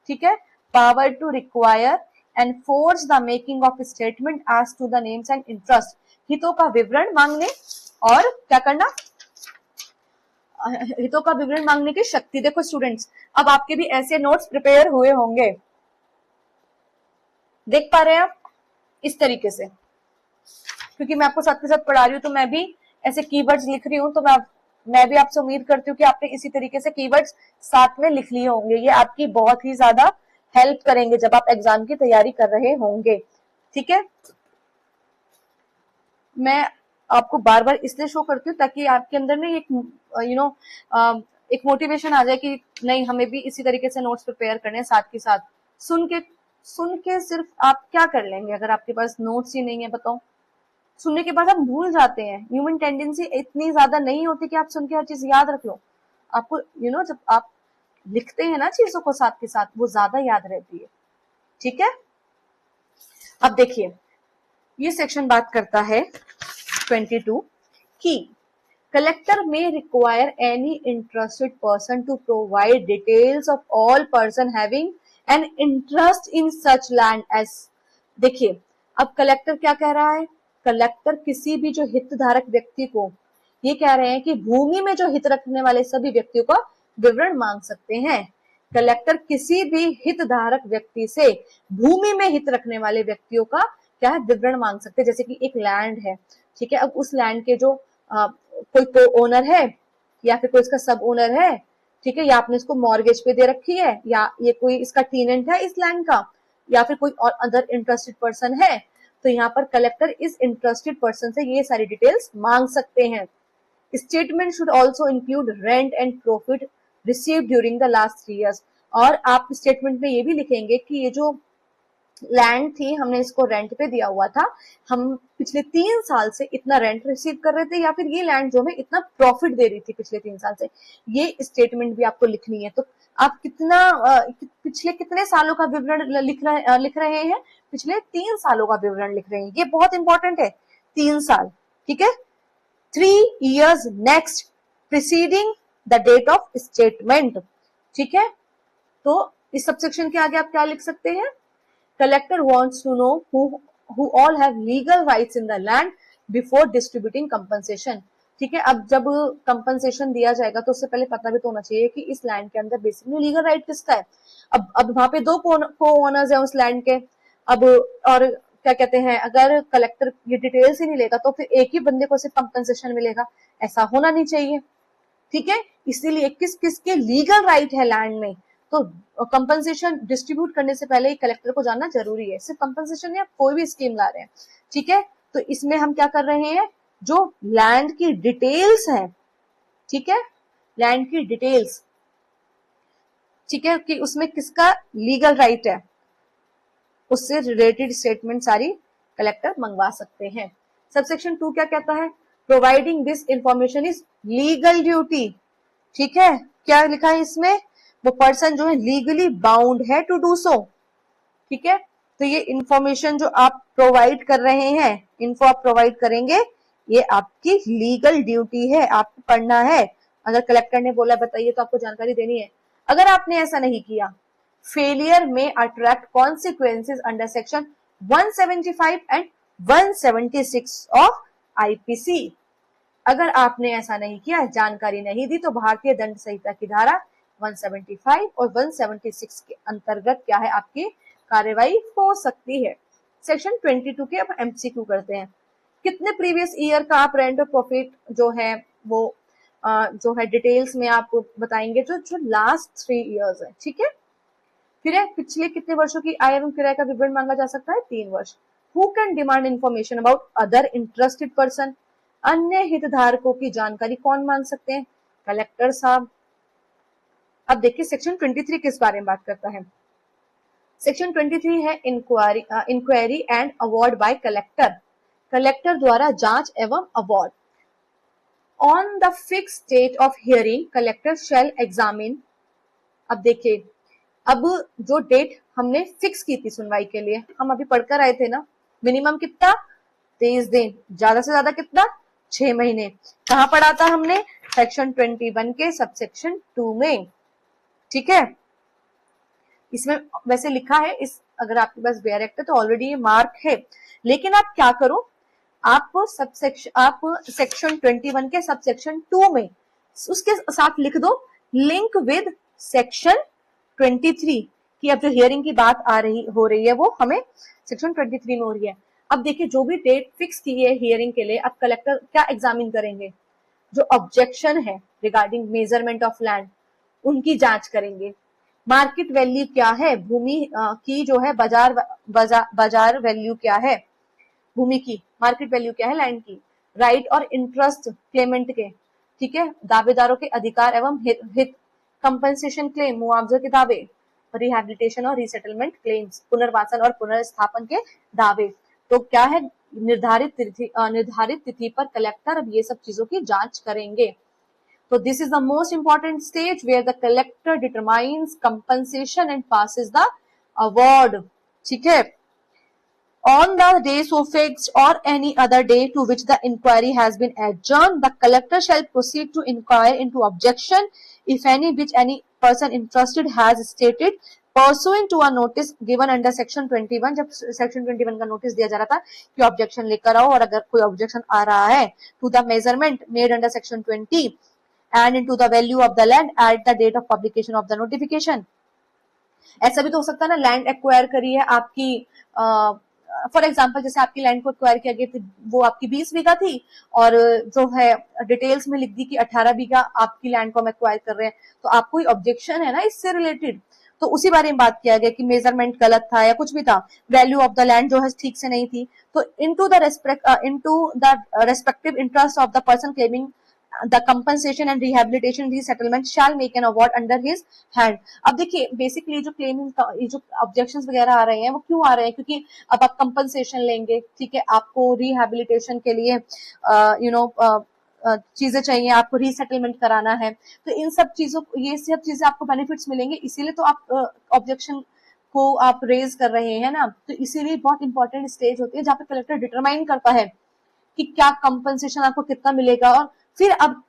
ठीक है, power to require and force the making of statement as to the names and interest, हितों का विवरण मांगने और क्या करना, हितों का विवरण मांगने की शक्ति। देखो स्टूडेंट्स, अब आपके भी ऐसे नोट्स प्रिपेयर हुए होंगे, देख पा रहे हैं आप, इस तरीके से, क्योंकि मैं आपको साथ के साथ पढ़ा रही हूँ, तो मैं भी ऐसे कीवर्ड्स लिख रही हूँ, तो मैं भी आपसे उम्मीद करती हूँ कि आपने इसी तरीके से कीवर्ड्स साथ में लिख लिए होंगे। ये आपकी बहुत ही ज्यादा हेल्प करेंगे जब आप एग्जाम की तैयारी कर रहे होंगे, ठीक है। मैं आपको बार बार इसलिए शो करती हूँ ताकि आपके अंदर में एक एक मोटिवेशन आ जाए कि नहीं, हमें भी इसी तरीके से नोट्स प्रिपेयर करने हैं। साथ के साथ सुन के सिर्फ आप क्या कर लेंगे अगर आपके पास नोट्स ही नहीं है, बताओ। सुनने के बाद हम भूल जाते हैं, ह्यूमन टेंडेंसी इतनी ज्यादा नहीं होती कि आप सुन के हर चीज याद रख लो। आपको जब आप लिखते हैं ना चीजों को साथ के साथ, वो ज्यादा याद रहती है, ठीक है। अब देखिए ये सेक्शन बात करता है 22 की collector may require any interested person to provide details of all person having an interest in such land as. देखिए अब कलेक्टर क्या कह रहा है, कलेक्टर किसी भी जो हितधारक व्यक्ति को ये कह रहे हैं कि भूमि में जो हित रखने वाले सभी व्यक्तियों का विवरण मांग सकते हैं। कलेक्टर किसी भी हितधारक व्यक्ति से भूमि में हित रखने वाले व्यक्तियों का क्या है, विवरण मांग सकते हैं। जैसे कि एक लैंड है, ठीक है, अब उस लैंड के जो कोई को ओनर है, या फिर कोई इसका सब ओनर है, ठीक है, या आपने इसको मॉर्गेज पे दे रखी है, या ये कोई इसका टेनेंट है इस लैंड का, या फिर कोई और अदर इंटरेस्टेड पर्सन है, तो यहाँ पर कलेक्टर इस इंटरेस्टेड पर्सन से ये सारी डिटेल्स मांग सकते हैं। Statement should also include rent and profit receive during the last 3 years। और आप स्टेटमेंट में ये भी लिखेंगे कि ये जो लैंड थी हमने इसको रेंट पे दिया हुआ था, हम पिछले 3 साल से इतना रेंट रिसीव कर रहे थे, या फिर ये लैंड जो हमें इतना प्रॉफिट दे रही थी पिछले 3 साल से। ये स्टेटमेंट भी आपको लिखनी है। तो आप कितना पिछले कितने सालों का विवरण लिख रहे हैं, पिछले 3 सालों का विवरण लिख रहे हैं, ये बहुत इंपॉर्टेंट है। 3 साल, ठीक है, 3 years next preceding the date of statement, ठीक है। तो इस सबसेक्शन के आगे आप क्या लिख सकते हैं, collector wants to know who all have legal rights in the land before distributing compensation। ठीक है, अब जब कंपनसेशन दिया जाएगा तो उससे पहले पता भी तो होना चाहिए कि इस लैंड के अंदर बेसिकली लीगल राइट किसका है। अब वहां पे 2 को ओनर्स है उस लैंड के। अब और क्या कहते हैं, अगर कलेक्टर ये डिटेल्स ही नहीं लेगा तो फिर एक ही बंदे को सिर्फ कंपनसेशन मिलेगा, ऐसा होना नहीं चाहिए, ठीक है। इसीलिए किस किस के लीगल राइट है लैंड में, तो कंपनसेशन डिस्ट्रीब्यूट करने से पहले कलेक्टर को जानना जरूरी है। सिर्फ कंपनसेशन या कोई भी स्कीम ला रहे हैं, ठीक है, तो इसमें हम क्या कर रहे हैं, जो लैंड की डिटेल्स है, ठीक है, लैंड की डिटेल्स ठीक है, कि उसमें किसका लीगल राइट है, उससे रिलेटेड स्टेटमेंट सारी कलेक्टर मंगवा सकते हैं। सबसेक्शन 2 क्या कहता है, providing this information is legal duty. ठीक है, क्या लिखा है इसमें, वो पर्सन जो है लीगली बाउंड है टू डू सो। ठीक है, तो ये इंफॉर्मेशन जो आप प्रोवाइड कर रहे हैं, इन्फो आप प्रोवाइड करेंगे, ये आपकी लीगल ड्यूटी है, आपको करना है। अगर कलेक्टर ने बोला बताइए तो आपको जानकारी देनी है। अगर आपने ऐसा नहीं किया, फेलियर में attract consequences under section 175 and 176 of IPC. अगर आपने ऐसा नहीं किया, जानकारी नहीं दी, तो भारतीय दंड संहिता की धारा 175 और 176 के अंतर्गत क्या है, आपकी कार्रवाई हो सकती है। सेक्शन 22 के अब एमसीक्यू करते हैं। कितने प्रीवियस ईयर का आप रेंट और प्रॉफिट जो है वो जो है डिटेल्स में आप बताएंगे, जो लास्ट 3 इयर्स है। ठीक है, फिर है पिछले कितने वर्षों की आय एवं किराए का विवरण मांगा जा सकता है, 3 वर्ष। Who can demand information about other interested person, अन्य हितधारकों की जानकारी कौन मांग सकते हैं, कलेक्टर साहब। अब देखिए सेक्शन 23 किस बारे में बात करता है। सेक्शन 23 है inquiry and award by collector, collector द्वारा जांच एवं award. On the fix date of hearing collector shall examine. अब देखिए, अब जो डेट हमने फिक्स की थी सुनवाई के लिए, हम अभी पढ़कर आए थे ना, मिनिमम कितना 23 दिन, ज्यादा से ज्यादा कितना 6 महीने। कहां पढ़ा था हमने, सेक्शन 21 के सबसेक्शन 2 में। ठीक है, इसमें वैसे लिखा है, इस अगर आपके पास बेयर एक्ट है तो ऑलरेडी ये मार्क है, लेकिन आप क्या करो, आप सेक्शन 21 के सबसेक्शन 2 में उसके साथ लिख दो लिंक विद सेक्शन 23 की। अब जो हियरिंग की बात हो रही है वो हमें सेक्शन 23 में हो रही है। अब देखिए, जो भी डेट फिक्स की है हियरिंग के लिए, अब कलेक्टर क्या एग्जामिन करेंगे, जो ऑब्जेक्शन है रिगार्डिंग मेजरमेंट ऑफ लैंड, उनकी जांच करेंगे। मार्केट वैल्यू क्या है भूमि की, जो है बाजार वैल्यू क्या है भूमि की, मार्केट वैल्यू क्या है लैंड की। राइट और इंटरेस्ट क्लेमेंट के, ठीक है, दावेदारों के अधिकार एवं हित, कंपनसेशन क्लेम, मुआवजे के दावे, रिहैबिलिटेशन और रीसेटलमेंट क्लेम्स, पुनर्वासन और पुनर्स्थापन के दावे। तो क्या है, निर्धारित तिथि पर कलेक्टर अब ये सब चीजों की जांच करेंगे। तो this is the most important stage where the collector determines compensation and passes the award. ठीक है, on the day so fixed or any other day to which the inquiry has been adjourned, the collector shall proceed to inquire into objection, if any, which any person interested has stated pursuant to a notice given under section 21। जब section 21 का notice दिया जा रहा था कि objection लेकर आओ, और अगर कोई ऑब्जेक्शन आ रहा है to the measurement made under section 20 and into the value of the land at the date of publication of the notification। ऐसा भी तो हो सकता है ना, लैंड एक्वायर करी है आपकी, फॉर एग्जाम्पल जैसे आपकी लैंड को एक्वायर किया गया थी, वो आपकी 20 बीघा थी, और जो है डिटेल्स में लिख दी कि 18 बीघा आपकी लैंड को हम एक्वायर कर रहे हैं, तो आपको कोई है ना इससे रिलेटेड, तो उसी बारे में बात किया गया कि मेजरमेंट गलत था या कुछ भी था, वैल्यू ऑफ द लैंड जो है ठीक से नहीं थी, तो into the respective interest of the person claiming the compensation and rehabilitation resettlement shall make an award under his hand। अब देखिए बेसिकली जो क्लेमिंग जो ऑब्जेक्शंस वगैरह आ रहे हैं वो क्यों आ रहे हैं, क्योंकि अब आप कंपनसेशन लेंगे, ठीक है, आपको रिहैबिलिटेशन के लिए चीजें चाहिए, आपको रीसेटलमेंट कराना है, तो इन सब चीजों, ये सब चीजें आपको बेनिफिट्स मिलेंगे, इसीलिए तो आप ऑब्जेक्शन को आप रेज कर रहे हैं ना। तो इसीलिए बहुत इंपॉर्टेंट स्टेज होती है जहाँ पे कलेक्टर डिटरमाइन करता है कि क्या कंपनसेशन आपको कितना मिलेगा, और फिर अब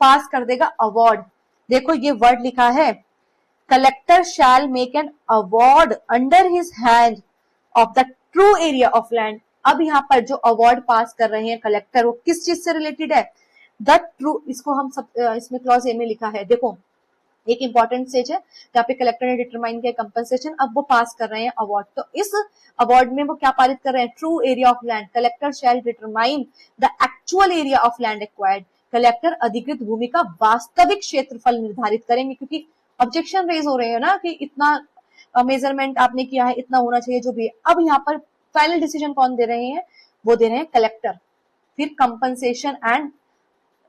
पास कर देगा अवार्ड। देखो ये वर्ड लिखा है, collector shell make an award under his hand of the true area of land. अब यहाँ पर जो अवार्ड पास कर रहे हैं कलेक्टर, वो किस चीज से रिलेटेड है, द ट्रू, इसको हम सब इसमें क्लॉज ए में लिखा है। देखो एक इंपॉर्टेंट स्टेज है जहाँ पे कलेक्टर ने डिटरमाइन किया कंपनसेशन, अब वो पास कर रहे हैं अवार्ड। तो इस अवार्ड में वो क्या पारित कर रहे हैं, true area of land, collector shall determine the actual area of land acquired. Collector अधिकृत भूमि का वास्तविक क्षेत्रफल निर्धारित करेंगे, क्योंकि ऑब्जेक्शन रेज हो रहे हैं ना कि इतना मेजरमेंट आपने किया है, इतना होना चाहिए जो भी है। अब यहाँ पर फाइनल डिसीजन कौन दे रहे हैं, वो दे रहे हैं कलेक्टर। फिर compensation and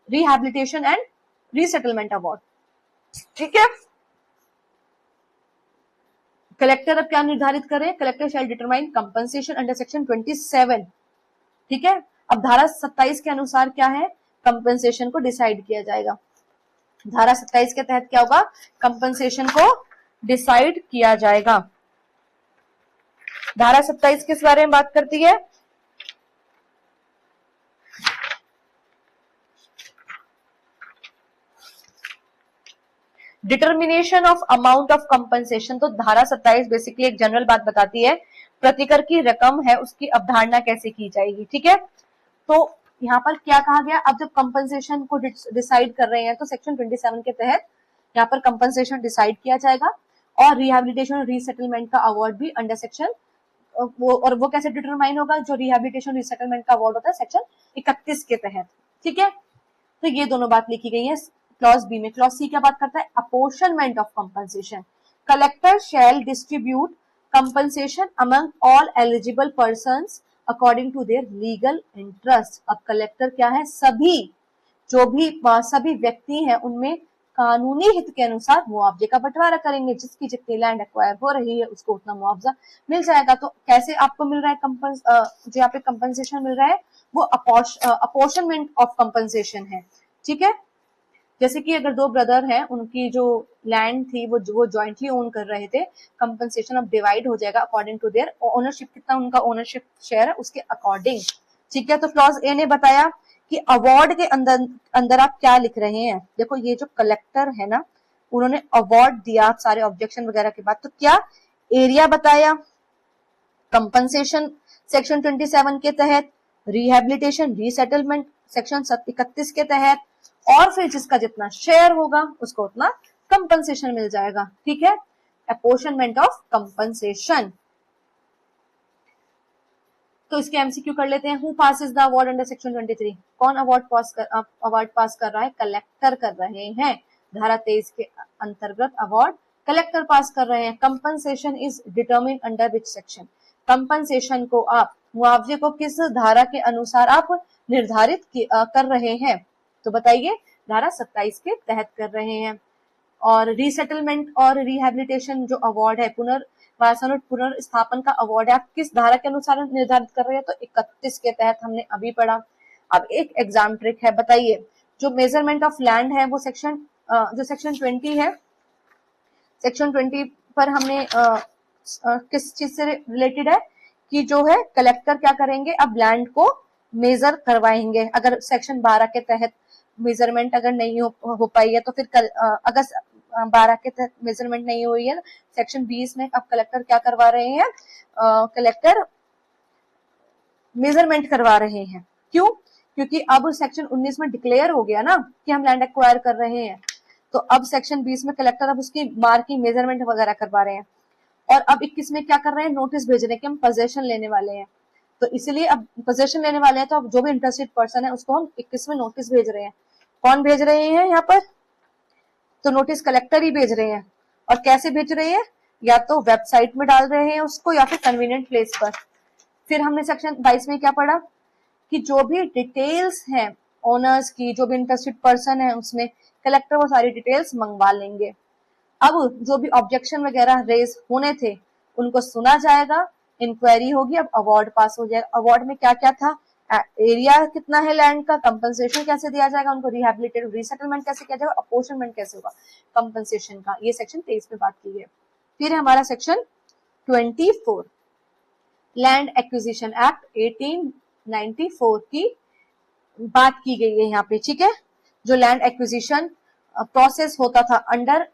rehabilitation and resettlement award, ठीक है। कलेक्टर अब क्या निर्धारित करें, collector shall determine compensation under section 27, ठीक है। अब धारा 27 के अनुसार क्या है, कंपनसेशन को डिसाइड किया जाएगा। धारा 27 के तहत क्या होगा, कंपनसेशन को डिसाइड किया जाएगा। धारा 27 किस बारे में बात करती है, determination of amount of compensation. तो धारा 27 बेसिकली एक जनरल बात बताती है, प्रतिकर की रकम है उसकी अवधारणा कैसे की जाएगी, ठीक है। तो यहाँ पर क्या कहा गया, अब जब कंपनसेशन को डिसाइड कर रहे हैं तो सेक्शन 27 के तहत यहाँ पर कंपनसेशन डिसाइड किया जाएगा और रिहेबिलिटेशन और रीसेटलमेंट का अवार्ड भी अंडर सेक्शन वो कैसे डिटरमाइन होगा, जो रिहेबिलिटेशन रीसेटलमेंट का अवार्ड होता है सेक्शन 31 के तहत, ठीक है। तो ये दोनों बात लिखी गई है क्लॉज बी में। क्लॉज सी क्या बात करता है, apportionment of compensation. Collector shall distribute compensation among all eligible persons according to their legal interest. अब कलेक्टर क्या है, सभी व्यक्ति हैं उनमें कानूनी हित के अनुसार मुआवजे का बंटवारा करेंगे, जिसकी जितनी लैंड एक्वायर हो रही है उसको उतना मुआवजा मिल जाएगा। तो कैसे आपको मिल रहा है जो यहाँ पे कंपनसेशन मिल रहा है वो अपोर्शनमेंट ऑफ कंपनसेशन है, ठीक है। जैसे कि अगर दो ब्रदर हैं, उनकी जो लैंड थी वो जॉइंटली ओन कर रहे थे, कंपनसेशन अब डिवाइड हो जाएगा अकॉर्डिंग टू देयर ओनरशिप, कितना उनका ओनरशिप शेयर है उसके अकॉर्डिंग, ठीक है। तो क्लॉज ए ने बताया कि अवार्ड के अंदर आप क्या लिख रहे हैं, देखो ये जो कलेक्टर है ना, उन्होंने अवार्ड दिया सारे ऑब्जेक्शन वगैरह के बाद, तो क्या एरिया बताया कंपनसेशन सेक्शन 27 के तहत, रिहेबिलिटेशन रीसेटलमेंट सेक्शन 31 के तहत, और फिर जिसका जितना शेयर होगा उसको उतना कंपनसेशन मिल जाएगा, ठीक है। Apportionment of compensation. तो इसके एमसीक्यू कर लेते हैं। Who passes the award under section 23, कौन अवार्ड पास कर रहा है, कलेक्टर कर रहे हैं। धारा 23 के अंतर्गत अवार्ड कलेक्टर पास कर रहे हैं। Compensation is determine under which section, compensation को आप मुआवजे को किस धारा के अनुसार आप निर्धारित कर रहे हैं, तो बताइए धारा 27 के तहत कर रहे हैं। और रीसेटलमेंट और रिहेबिलिटेशन जो अवार्ड है, पुनर्वासन और पुनर्स्थापन का अवार्ड है, आप किस धारा के अनुसार निर्धारित कर रहे हैं, तो 31 के तहत हमने अभी पढ़ा। अब एक एग्जाम ट्रिक है, बताइए जो मेजरमेंट ऑफ लैंड है वो सेक्शन 20 है, सेक्शन 20 पर हमने किस चीज से रिलेटेड है कि जो है कलेक्टर क्या करेंगे, अब लैंड को मेजर करवाएंगे। अगर सेक्शन 12 के तहत मेजरमेंट अगर नहीं हो पाई है तो फिर अगर 12 के तहत मेजरमेंट नहीं हुई है, सेक्शन 20 में अब कलेक्टर क्या करवा रहे हैं, कलेक्टर मेजरमेंट करवा रहे हैं। क्यों, क्योंकि अब सेक्शन 19 में डिक्लेयर हो गया ना कि हम लैंड एक्वायर कर रहे हैं, तो अब सेक्शन 20 में कलेक्टर अब उसकी मार्किंग मेजरमेंट वगैरह करवा रहे हैं। और अब 21 में क्या कर रहे हैं, नोटिस भेज रहे हैं कि हम पोजेशन लेने वाले हैं, तो इसलिए अब पोजेशन लेने वाले हैं तो अब जो भी इंटरेस्टेड पर्सन है उसको हम 21 में नोटिस भेज रहे हैं। कौन भेज रहे हैं यहाँ पर, तो नोटिस कलेक्टर ही भेज रहे हैं। और कैसे भेज रहे हैं, या तो वेबसाइट में डाल रहे हैं उसको या फिर कन्वीनियंट प्लेस पर। फिर हमने सेक्शन 22 में क्या पढ़ा कि जो भी डिटेल्स हैं ओनर्स की, जो भी इंटरेस्टेड पर्सन है उसमें कलेक्टर वो सारी डिटेल्स मंगवा लेंगे। अब जो भी ऑब्जेक्शन वगैरह रेज होने थे उनको सुना जाएगा, इंक्वायरी होगी, अब अवार्ड पास हो जाएगा। अवार्ड में क्या क्या था, एरिया कितना है लैंड का, कंपनसेशन कैसे दिया जाएगा उनको, रिहेबिलिटेट रीसेटलमेंट कैसे किया जाएगा, अपोर्शनमेंट कैसे होगा कंपनसेशन का, ये सेक्शन 23 में बात की है। फिर हमारा सेक्शन 24 लैंड एक्विजिशन एक्ट 1894 की बात की गई है यहाँ पे, ठीक है। जो लैंड एक्विजिशन प्रोसेस होता था under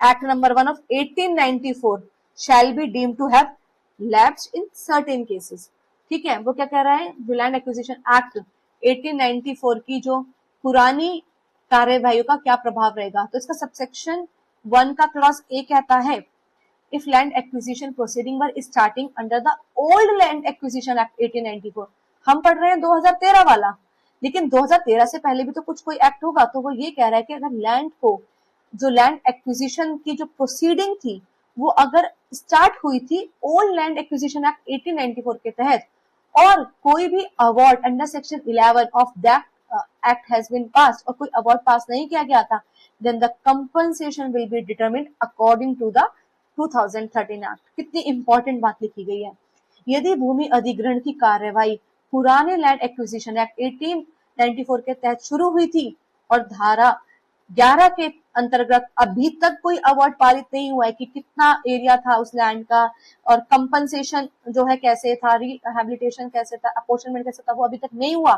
act number 1 of 1894 shall be deemed to have lapsed in certain cases, ठीक है। वो क्या कह रहा है, जो लैंड एक्विजिशन एक्ट 1894 की जो पुरानी कार्यवाही का क्या प्रभाव रहेगा, तो इसका सबसेक्शन 1 का क्लॉज ए कहता है, if land acquisition proceeding were starting under the old land acquisition act 1894, हम पढ़ रहे हैं 2013 वाला, लेकिन 2013 से पहले भी तो कुछ कोई एक्ट होगा, तो वो ये कह रहा है कि अगर लैंड को जो लैंड एक्विजिशन की जो प्रोसीडिंग थी वो अगर स्टार्ट हुई थी ओल्ड लैंड एक्विजिशन एक्ट 1894 के तहत, और कोई भी award under section 11 of that act has been passed, और कोई अवार्ड पास नहीं किया गया था, then the compensation will be determined according to the 2013 act. कितनी इंपॉर्टेंट बात लिखी गई है। यदि भूमि अधिग्रहण की कार्यवाही पुराने लैंड एक्विजिशन एक्ट 1894 के तहत शुरू हुई थी और धारा 11 के अंतर्गत अभी तक कोई अवार्ड पारित नहीं हुआ है कि कितना एरिया था उस लैंड का और कंपनसेशन जो है कैसे था, रिहेबिलिटेशन कैसे था, अपॉर्चनमेंट कैसे था, वो अभी तक नहीं हुआ,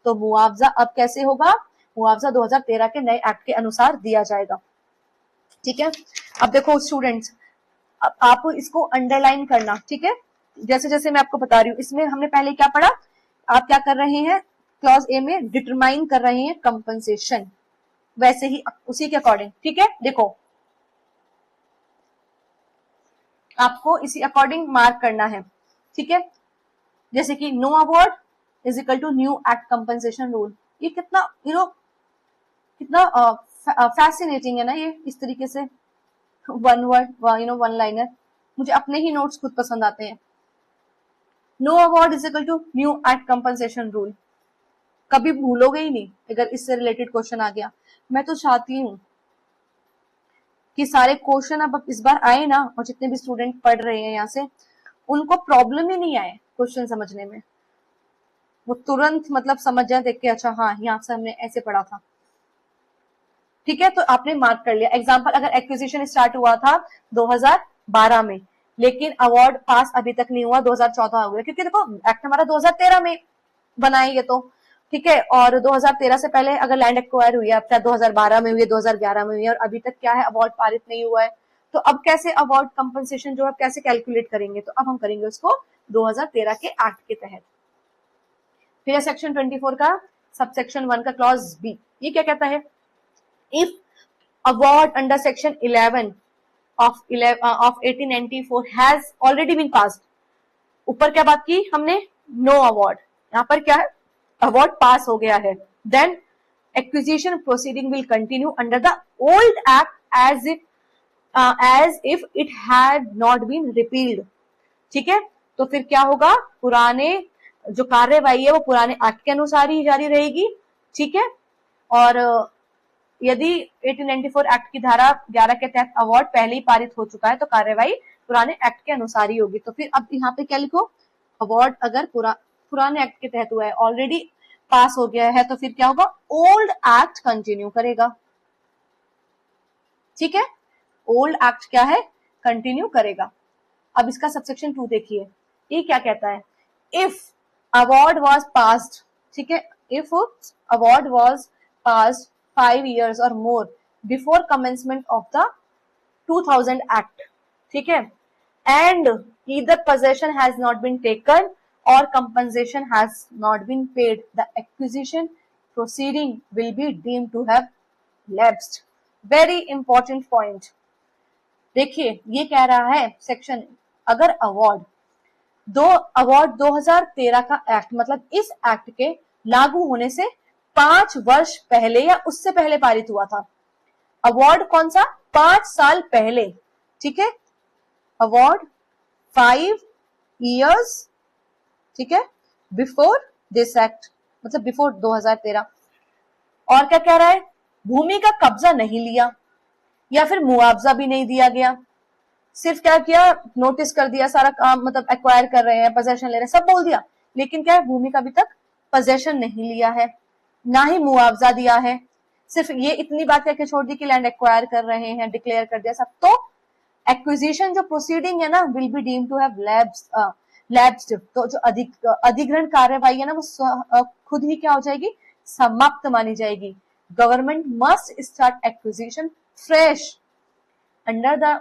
तो मुआवजा अब कैसे होगा? मुआवजा 2013 के नए एक्ट के अनुसार दिया जाएगा। ठीक है, अब देखो स्टूडेंट्स, आप इसको अंडरलाइन करना। ठीक है, जैसे जैसे मैं आपको बता रही हूँ, इसमें हमने पहले क्या पढ़ा, आप क्या कर रहे हैं, क्लॉज ए में डिटरमाइन कर रहे हैं कंपनसेशन, वैसे ही उसी के अकॉर्डिंग। ठीक है, देखो आपको इसी अकॉर्डिंग मार्क करना है। ठीक है, जैसे कि no award is equal to new act compensation rule. ये कितना कितना फैसिनेटिंग है ना ये, इस तरीके से वन वर्ड वन लाइनर। मुझे अपने ही नोट्स खुद पसंद आते हैं। No award is equal to new act compensation rule, कभी भूलोगे ही नहीं अगर इससे रिलेटेड क्वेश्चन आ गया। मैं तो चाहती हूँ कि सारे क्वेश्चन अब इस बार आए ना, और जितने भी स्टूडेंट पढ़ रहे हैं यहाँ से, उनको प्रॉब्लम ही नहीं आए क्वेश्चन समझने में, वो तुरंत मतलब समझ जाए देख के, अच्छा हाँ यहाँ से हमने ऐसे पढ़ा था। ठीक है, तो आपने मार्क कर लिया। एग्जाम्पल, अगर एक्विजिशन स्टार्ट हुआ था 2012 में, लेकिन अवार्ड पास अभी तक नहीं हुआ, 2014 हो गया, क्योंकि देखो एक्ट हमारा 2013 में बनाए ये तो। ठीक है, और 2013 से पहले अगर लैंड एक्वायर हुई है, अब चाहे 2012 में हुई है, 2011 में हुई है, और अभी तक क्या है, अवार्ड पारित नहीं हुआ है, तो अब कैसे अवार्ड कंपनसेशन जो है कैसे कैलकुलेट करेंगे? तो अब हम करेंगे उसको 2013 के एक्ट के तहत। फिर सेक्शन 24 का सबसेक्शन 1 का क्लॉज बी, ये क्या कहता है? If award under section 11 of 1894 has already been passed, ऊपर क्या बात की हमने? नो अवार्ड, यहाँ पर क्या है? अवार्ड पास हो गया है। Then acquisition proceeding will continue under the old act as if it had not been repealed। ठीक है, तो फिर क्या होगा? पुराने जो कार्यवाही है वो पुराने एक्ट के अनुसार ही जारी रहेगी। ठीक है, और यदि 1894 एक्ट की धारा 11 के तहत अवार्ड पहले ही पारित हो चुका है तो कार्यवाही पुराने एक्ट के अनुसार ही होगी। तो फिर अब यहाँ पे क्या लिखो? अवार्ड अगर पुराने एक्ट के तहत हुआ है, ऑलरेडी पास हो गया है, तो फिर क्या होगा? ओल्ड एक्ट कंटिन्यू करेगा। ठीक है, ओल्ड एक्ट क्या है? कंटिन्यू करेगा। अब इसका सबसेक्शन 2 देखिए, ये क्या कहता है? इफ अवार्ड वॉज पास्ड, ठीक है, if award was passed 5 years or more before commencement of the 2000 Act, ठीक है, and either possession has not been taken or compensation has not been paid, the acquisition proceeding will be deemed to have lapsed। Very important point। देखिए ये कह रहा है section, अगर award 2013 का act, मतलब इस एक्ट के लागू होने से 5 वर्ष पहले या उससे पहले पारित हुआ था। अवार्ड कौन सा? 5 साल पहले। ठीक है, अवार्ड 5 years, ठीक है, बिफोर दिस एक्ट, मतलब बिफोर 2013। और क्या कह रहा है? भूमि का कब्जा नहीं लिया या फिर मुआवजा भी नहीं दिया गया, सिर्फ क्या किया? नोटिस कर दिया, सारा काम मतलब एक्वायर कर रहे हैं, पोजेशन ले रहे हैं, सब बोल दिया, लेकिन क्या है? भूमि का अभी तक पोजेशन नहीं लिया है, ना ही मुआवजा दिया है, सिर्फ ये इतनी बात करके छोड़ दी कि लैंड एक्वायर कर रहे हैं, डिक्लेयर कर दिया सब। तो एक्विजिशन जो प्रोसीडिंग है ना, will be deemed to have lapsed. तो जो अधिग्रहण कार्यवाही है ना, वो खुद ही क्या हो जाएगी? समाप्त मानी जाएगी। Government must start acquisition fresh under the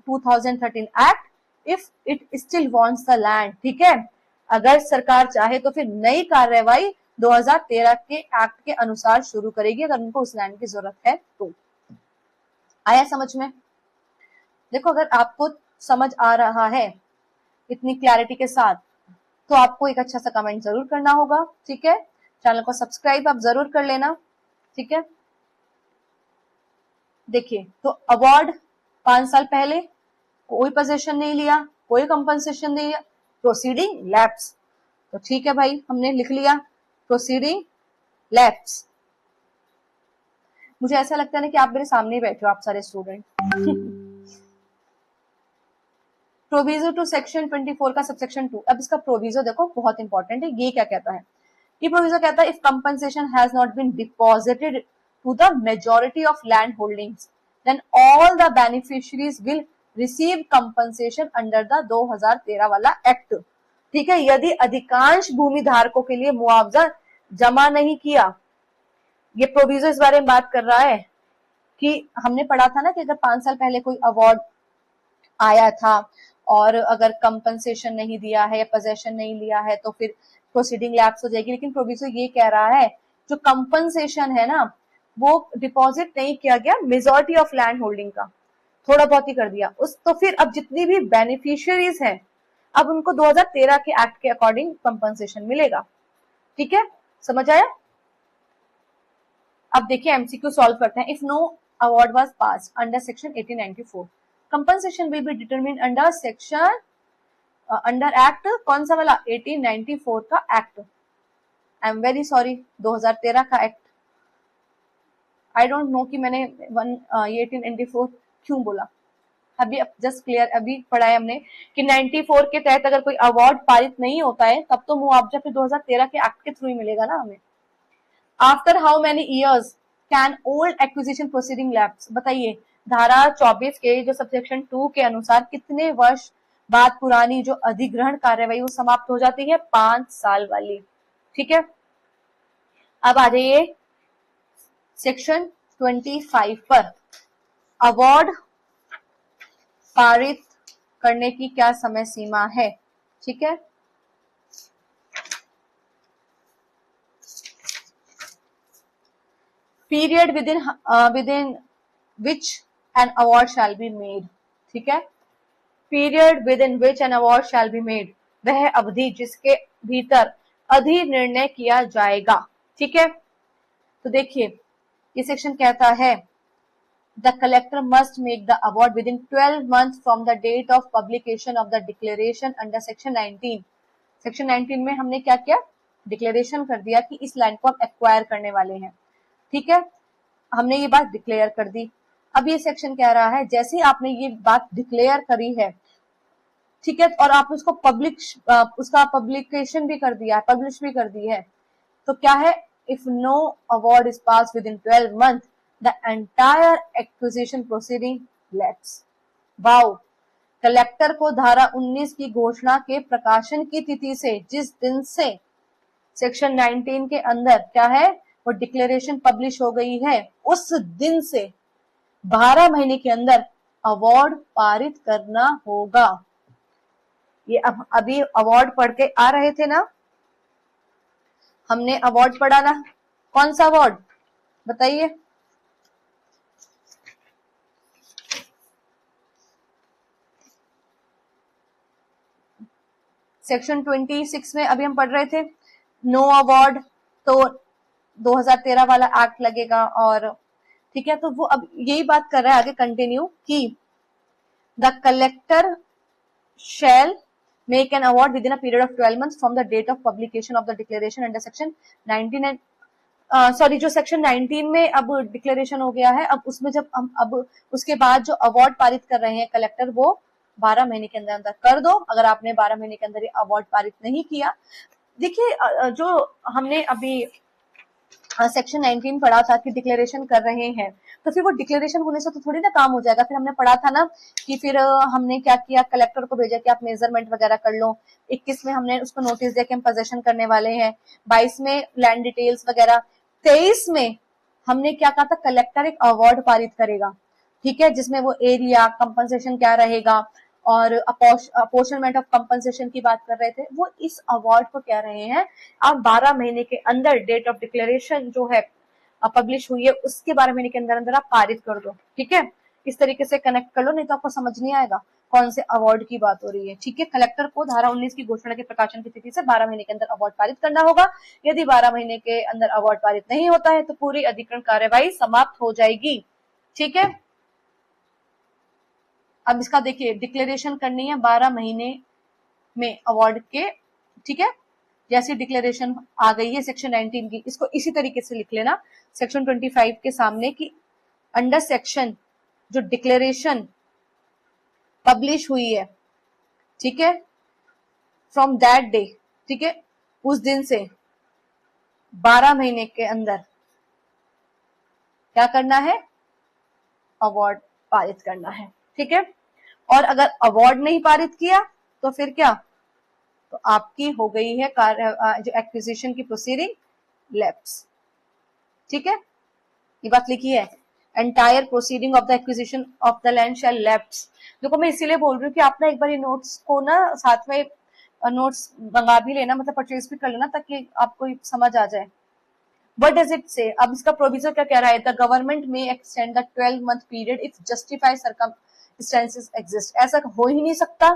2013 act if it still wants the land. ठीक है, अगर सरकार चाहे तो फिर नई कार्यवाही 2013 के एक्ट के अनुसार शुरू करेगी, अगर उनको उस लैंड की जरूरत है तो। आया समझ में? देखो, अगर आपको समझ आ रहा है इतनी क्लैरिटी के साथ, तो आपको एक अच्छा सा कमेंट जरूर करना होगा। ठीक है, चैनल को सब्सक्राइब आप जरूर कर लेना। ठीक है, देखिए, तो अवार्ड 5 साल पहले, कोई पोजीशन नहीं लिया, कोई कंपनसेशन नहीं लिया, प्रोसीडिंग लैप्स। तो ठीक है भाई, हमने लिख लिया प्रोसीडिंग लैप्स। मुझे ऐसा लगता है ना कि आप मेरे सामने ही बैठे हो, आप सारे स्टूडेंट। प्रोविजो टू सेक्शन 24 का सबसेक्शन 2। अब इसका प्रोविजो देखो बहुत इंपॉर्टेंट है, ये क्या कहता है? ये प्रोविजो कहता है if compensation has not been deposited to the majority of land holdings then all the beneficiaries will receive compensation under the 2013 वाला एक्ट। ठीक है, यदि अधिकांश भूमि धारकों के लिए मुआवजा जमा नहीं किया, ये प्रोविजो इस बारे में बात कर रहा है कि हमने पढ़ा था ना कि अगर 5 साल पहले कोई अवार्ड आया था और अगर कंपनसेशन नहीं दिया है या पोजेशन नहीं लिया है तो फिर प्रोसीडिंग लैप्स हो जाएगी। लेकिन प्रोविजो ये कह रहा है जो कंपनसेशन है ना वो डिपॉजिट नहीं किया गया मेजॉरिटी ऑफ लैंड होल्डिंग का, थोड़ा बहुत ही कर दिया उस, तो फिर अब जितनी भी बेनिफिशियरीज हैं अब उनको 2013 के एक्ट के अकॉर्डिंग कंपनसेशन मिलेगा। ठीक है, समझ आया? अब देखिए एमसीक्यू सॉल्व करते हैं। If no award was passed under section 1894 compensation will be determine under section under act, कौन सा वाला? 1894 का एक्ट। आई एम वेरी सॉरी, 2013 का एक्ट। आई डोंट नो कि मैंने 1894 क्यों बोला। अभी जस्ट क्लियर, अभी पढ़ा है हमने कि 94 के तहत अगर कोई अवार्ड पारित नहीं होता है तब तो मुआवजा फिर 2013 के एक्ट के थ्रू ही मिलेगा ना हमें। After how many years can old acquisition proceeding lapse? बताइए, धारा 24 के जो सबसेक्शन 2 के अनुसार कितने वर्ष बाद पुरानी जो अधिग्रहण कार्यवाही वो समाप्त हो जाती है? 5 साल वाली। ठीक है, अब आ जाइए सेक्शन 25 पर। अवार्ड पारित करने की क्या समय सीमा है? ठीक है, period within which an award shell be made. ठीक है, period within which an award shell be made, वह अवधि जिसके भीतर अधिनिर्णय किया जाएगा। ठीक है, तो देखिए ये सेक्शन कहता है the collector must make the award within 12 months from the date of publication of the declaration under section 19। Section 19 में हमने क्या किया? डिक्लेरेशन कर दिया कि इस लैंड को हम एक्वायर करने वाले हैं। ठीक है, हमने ये बात डिक्लेयर कर दी। अब ये सेक्शन कह रहा है जैसे आपने ये बात डिक्लेयर करी है, ठीक है, और आपने उसको उसका पब्लिकेशन भी कर दिया है, पब्लिश भी कर दी है, तो क्या है? If no award is pass within 12 months the entire acquisition proceeding lapse. Wow, collector को धारा 19 की घोषणा के प्रकाशन की तिथि से जिस दिन से सेक्शन 19 के अंदर क्या है वो डिक्लेरेशन पब्लिश हो गई है उस दिन से 12 महीने के अंदर अवार्ड पारित करना होगा। ये अभी अवार्ड पढ़ के आ रहे थे ना, हमने अवार्ड पढ़ा ना, कौन सा अवार्ड बताइए? सेक्शन 26 में अभी हम पढ़ रहे थे नो अवार्ड, तो 2013 वाला एक्ट लगेगा। और ठीक है, तो वो अब यही बात कर रहा है आगे कंटिन्यू कि the collector shall make an award within a period of 12 months from the date of publication of the declaration under section 19 and sorry जो सेक्शन 19 में अब डिक्लेरेशन हो गया है, अब उसमें जब हम अब उसके बाद जो अवार्ड पारित कर रहे हैं कलेक्टर वो 12 महीने के अंदर अंदर कर दो। अगर आपने 12 महीने के अंदर ये अवार्ड पारित नहीं किया, देखिए जो हमने अभी सेक्शन 19 पढ़ा था कि डिक्लेरेशन कर रहे हैं तो फिर वो डिक्लेरेशन होने से तो थोड़ी ना काम हो जाएगा। फिर हमने पढ़ा था ना कि फिर हमने क्या किया, कलेक्टर को भेजा कि आप मेजरमेंट वगैरह कर लो। 21 में हमने उसको नोटिस दिया कि हम पोजेशन करने वाले हैं। 22 में लैंड डिटेल्स वगैरह। 23 में हमने क्या कहा था, कलेक्टर एक अवार्ड पारित करेगा, ठीक है, जिसमें वो एरिया कंपनसेशन क्या रहेगा और अपोर्शनमेंट ऑफ कंपनसेशन की बात कर रहे थे। वो इस अवार्ड को कह रहे हैं आप 12 महीने के अंदर डेट ऑफ डिक्लेरेशन जो है पब्लिश हुई है उसके 12 महीने के अंदर अंदर आप पारित कर दो। ठीक है, इस तरीके से कनेक्ट कर लो, नहीं तो आपको समझ नहीं आएगा कौन से अवार्ड की बात हो रही है। ठीक है, कलेक्टर को धारा 19 की घोषणा के प्रकाशन की तिथि से 12 महीने के अंदर अवार्ड पारित करना होगा। यदि 12 महीने के अंदर अवार्ड पारित नहीं होता है तो पूरी अधिग्रहण कार्यवाही समाप्त हो जाएगी। ठीक है, अब इसका देखिए डिक्लेरेशन करनी है 12 महीने में अवार्ड के। ठीक है, जैसी डिक्लेरेशन आ गई है सेक्शन 19 की, इसको इसी तरीके से लिख लेना सेक्शन 25 के सामने कि अंडर सेक्शन जो डिक्लेरेशन पब्लिश हुई है ठीक है, फ्रॉम दैट डे, ठीक है, उस दिन से 12 महीने के अंदर क्या करना है, अवार्ड पारित करना है। ठीक है, और अगर अवार्ड नहीं पारित किया तो फिर क्या, तो आपकी हो गई है जो एक्विजिशन की प्रोसीडिंग लैप्स। ठीक है, ये बात लिखी है, entire proceeding of the acquisition of the land shall lapse. देखो मैं इसीलिए बोल रही हूँ कि आप ना एक बार ये नोट्स को ना साथ में नोट्स मंगा भी लेना, मतलब परचेज भी कर लेना, ताकि आपको समझ आ जाए। What does it say? अब इसका प्रोविजन क्या कह रहा है, द गवर्नमेंट में extend the 12 month period if justified circumstances exist. ऐसा हो ही नहीं सकता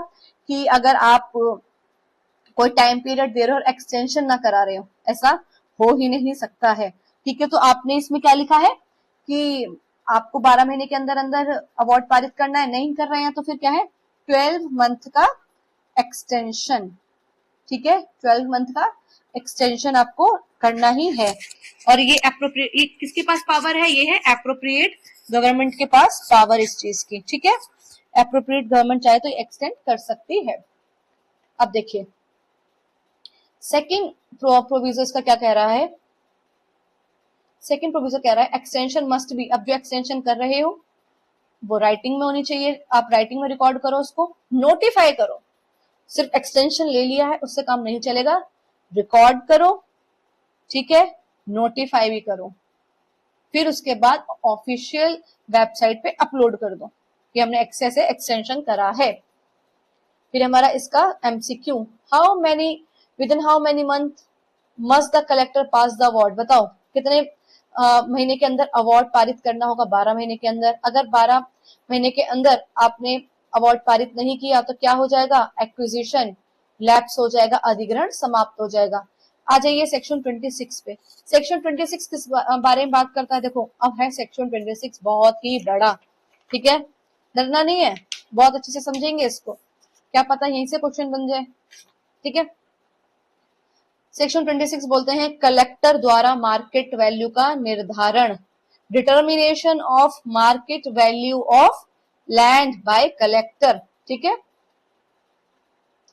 कि अगर आप कोई टाइम पीरियड दे रहे हो और एक्सटेंशन ना करा रहे हो, ऐसा हो ही नहीं सकता है। ठीक है, तो आपने इसमें क्या लिखा है कि आपको 12 महीने के अंदर अंदर अवार्ड पारित करना है, नहीं कर रहे हैं तो फिर क्या है, 12 month का एक्सटेंशन। ठीक है, 12 month का एक्सटेंशन आपको करना ही है। और ये एप्रोप्रिएट, ये किसके पास पावर है, ये है एप्रोप्रिएट गवर्नमेंट के पास पावर इस चीज की। ठीक है, एप्रोप्रिएट गवर्नमेंट चाहे तो एक्सटेंड कर सकती है। अब देखिए सेकंड प्रोविजन का क्या कह रहा है, सेकंड प्रोविजन कह रहा है एक्सटेंशन मस्ट बी। अब जो एक्सटेंशन कर रहे हो वो राइटिंग में होनी चाहिए, आप राइटिंग में रिकॉर्ड करो, उसको नोटिफाई करो। सिर्फ एक्सटेंशन ले लिया है उससे काम नहीं चलेगा, रिकॉर्ड करो, ठीक है, नोटिफाई भी करो, फिर उसके बाद ऑफिशियल वेबसाइट पे अपलोड कर दो कि हमने एक्सेस से एक्सटेंशन करा है। फिर हमारा इसका MCQ, how many with in how many month must the collector pass the award. बताओ कितने महीने के अंदर अवार्ड पारित करना होगा, 12 महीने के अंदर। अगर 12 महीने के अंदर आपने अवार्ड पारित नहीं किया तो क्या हो जाएगा, एक्विजिशन लैप्स हो जाएगा, अधिग्रहण समाप्त हो जाएगा। आ जाइए सेक्शन 26 पे। सेक्शन 26 किस बारे में बात करता है, देखो अब है सेक्शन 26 बहुत ही बड़ा। ठीक है, डरना नहीं है, बहुत अच्छे से समझेंगे इसको, क्या पता यहीं से क्वेश्चन बन जाए। ठीक है, सेक्शन 26 बोलते हैं कलेक्टर द्वारा मार्केट वैल्यू का निर्धारण, determination of market value of land by collector. ठीक है,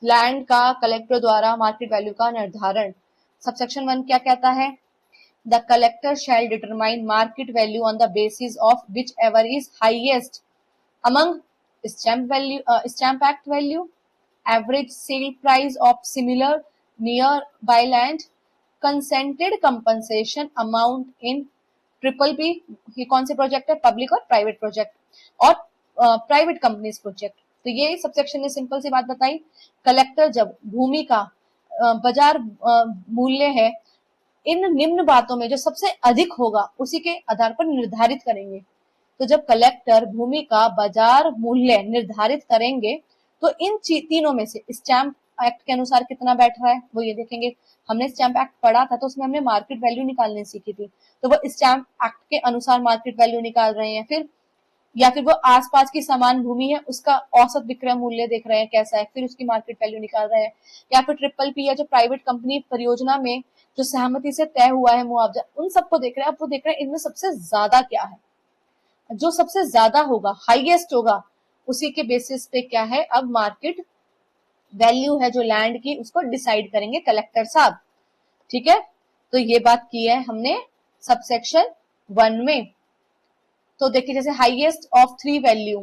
लैंड का कलेक्टर द्वारा मार्केट वैल्यू का निर्धारण। सबसेक्शन 1 क्या कहता है, the collector shall determine market value on the basis of whichever is highest among stamp act value, average sale price of similar nearby land, consented compensation amount in triple B, ये कौन से project है, public और private project, और private companies project. तो ये subsection ने simple सी बात बताई, कलेक्टर जब भूमि का बाजार मूल्य है इन निम्न बातों में जो सबसे अधिक होगा उसी के आधार पर निर्धारित करेंगे। तो जब कलेक्टर भूमि का बाजार मूल्य निर्धारित करेंगे तो इन तीनों में से स्टैम्प एक्ट के अनुसार कितना बैठ रहा है वो ये देखेंगे। हमने स्टैम्प एक्ट पढ़ा था तो उसमें हमने मार्केट वैल्यू निकालनी सीखी थी, तो वो स्टैम्प एक्ट के अनुसार मार्केट वैल्यू निकाल रहे हैं। फिर या फिर वो आसपास की समान भूमि है उसका औसत विक्रय मूल्य देख रहे हैं कैसा है, फिर उसकी मार्केट वैल्यू निकाल रहे हैं। या फिर ट्रिपल पी या जो प्राइवेट कंपनी परियोजना में जो सहमति से तय हुआ है मुआवजा, उन सबको देख रहे हैं। अब वो देख रहे हैं इनमें सबसे ज्यादा क्या है, जो सबसे ज्यादा होगा, हाईएस्ट होगा, उसी के बेसिस पे क्या है, अब मार्केट वैल्यू है जो लैंड की उसको डिसाइड करेंगे कलेक्टर साहब। ठीक है, तो ये बात की है हमने सबसेक्शन 1 में। तो देखिए जैसे highest of three value,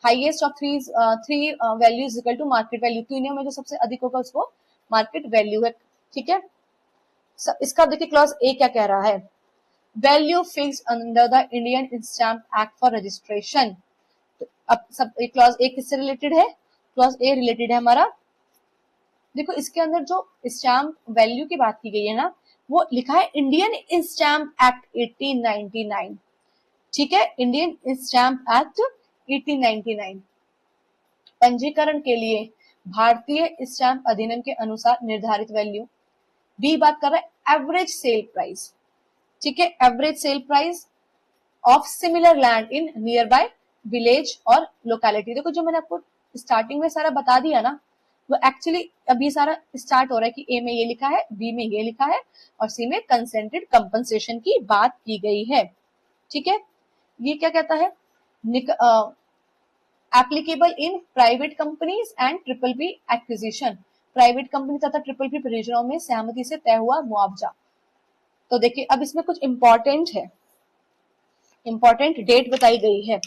highest of three value is equal to market value, तीनों में जो सबसे अधिक होगा उसको मार्केट वैल्यू है। ठीक है, इसका देखिए क्लॉज ए क्या कह रहा है, value fixed under the Indian stamp act for registration. तो अब सब क्लॉज ए किससे रिलेटेड है, क्लॉज ए रिलेटेड है हमारा, देखो इसके अंदर जो स्टैम्प वैल्यू की बात की गई है ना, वो लिखा है इंडियन स्टैम्प एक्ट 1899। ठीक है, इंडियन स्टैम्प एक्ट 1899 पंजीकरण के लिए भारतीय स्टैम्प अधिनियम के अनुसार निर्धारित वैल्यू। बी बात कर रहा है एवरेज सेल प्राइस। ठीक है, average sale price of similar land in near by village और लोकेलिटी। देखो जो मैंने आपको स्टार्टिंग में सारा बता दिया ना, वो एक्चुअली अब ये सारा स्टार्ट हो रहा है कि ए में ये लिखा है, बी में ये लिखा है और सी में कंसेंटेड कंपनसेशन की बात की गई है। ठीक है, ये क्या कहता है, applicable in private companies and triple P acquisition, private company तथा ट्रिपल पी परियोजनाओं में सहमति से तय हुआ मुआवजा। तो देखिए अब इसमें कुछ इंपॉर्टेंट है, इंपॉर्टेंट डेट बताई गई है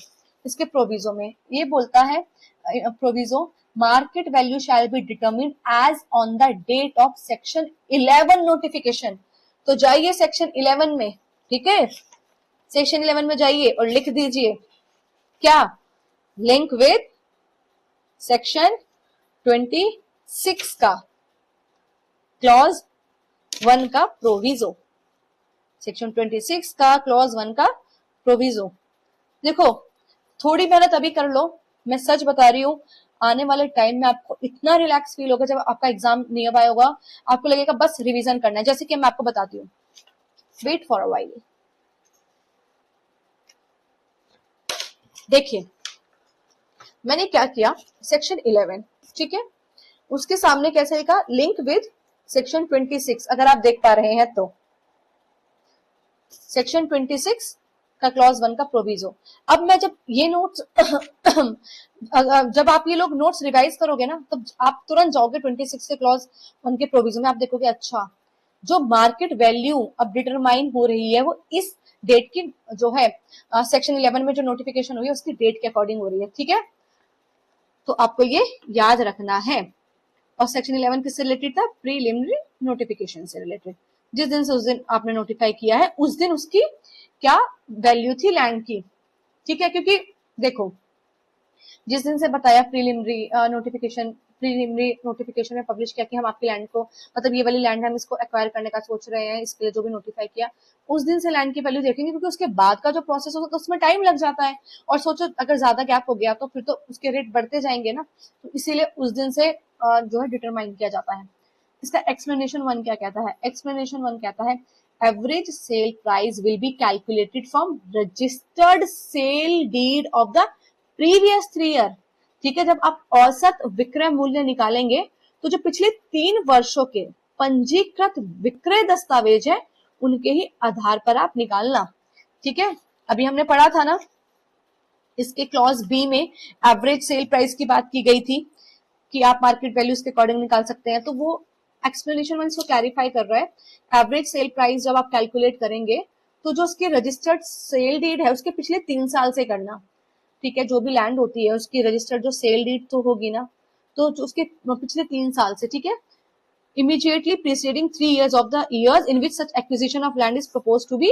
इसके प्रोविजो में। ये बोलता है proviso, market value shall be determined as on the date of section 11 notification. तो जाइए सेक्शन 11 में, ठीक है, सेक्शन 11 में जाइए और लिख दीजिए क्या, लिंक विद सेक्शन 26 का क्लॉज 1 का प्रोविजो, सेक्शन 26 का क्लॉज 1 का प्रोविजो। देखो थोड़ी मेहनत अभी कर लो, मैं सच बता रही हूँ, आने वाले टाइम में आपको इतना रिलैक्स फील होगा जब आपका एग्जाम नियर आया होगा, आपको लगेगा बस रिवीजन करना है। जैसे कि मैं आपको बताती हूँ, वेट फॉर अ व्हाइल। देखिए मैंने क्या किया, सेक्शन 11, ठीक है, उसके सामने कैसे लिखा, लिंक विद सेक्शन 26, अगर आप देख पा रहे हैं तो सेक्शन 26 का क्लॉज 1 का प्रोविजो। अब मैं जब ये नोट्स जब आप ये लोग नोट्स रिवाइज करोगे ना, तब आप तुरंत जाओगे 26 के क्लॉज 1 के प्रोविजो में, आप देखोगे अच्छा जो मार्केट वैल्यू अब डिटरमाइन हो रही है वो इस डेट की जो है सेक्शन 11 में जो नोटिफिकेशन हुई है उसकी डेट के अकॉर्डिंग हो रही है, ठीक है। तो आपको ये याद रखना है। और सेक्शन 11 किससे रिलेटेड था, प्रीलिमिनरी नोटिफिकेशन से रिलेटेड। जिस दिन से उस दिन आपने नोटिफाई किया है उस दिन उसकी क्या वैल्यू थी लैंड की, ठीक है। क्योंकि देखो जिस दिन से बताया प्रीलिमिनरी नोटिफिकेशन में पब्लिश किया कि हम आपकी लैंड को, मतलब ये वाली लैंड हम इसको एक्वायर करने का सोच रहे हैं, इसके लिए जो भी नोटिफाई किया, उस दिन से लैंड की वैल्यू देखेंगे, क्योंकि उसके बाद का जो प्रोसेस होगा तो उसमें टाइम लग जाता है। और सोचो अगर ज्यादा गैप हो गया तो फिर तो उसके रेट बढ़ते जाएंगे ना, तो इसीलिए उस दिन से जो है डिटरमाइन किया जाता है। इसका एक्सप्लेनेशन 1 क्या कहता है, एक्सप्लेनेशन 1 कहता है average sale price will be calculated from registered sale deed of the previous 3 year, ठीक है। जब आप औसत विक्रय मूल्य निकालेंगे तो जो पिछले 3 वर्षों के पंजीकृत विक्रय दस्तावेज है उनके ही आधार पर आप निकालना, ठीक है। अभी हमने पढ़ा था ना, इसके क्लॉज बी में एवरेज सेल प्राइस की बात की गई थी कि आप मार्केट वैल्यूज के अकॉर्डिंग निकाल सकते हैं, तो वो एक्सप्लेनेशन 1 इसको क्लैरिफाई कर रहा है। एवरेज सेल प्राइस जब आप कैलकुलेट करेंगे तो जो उसकी रजिस्टर्ड सेल डीड है उसके पिछले 3 साल से करना, ठीक है। जो भी लैंड होती है उसकी रजिस्टर्ड जो सेल डीड तो होगी ना, तो उसके पिछले 3 साल से, ठीक है, immediately preceding 3 years of the years in which such acquisition of land is proposed to be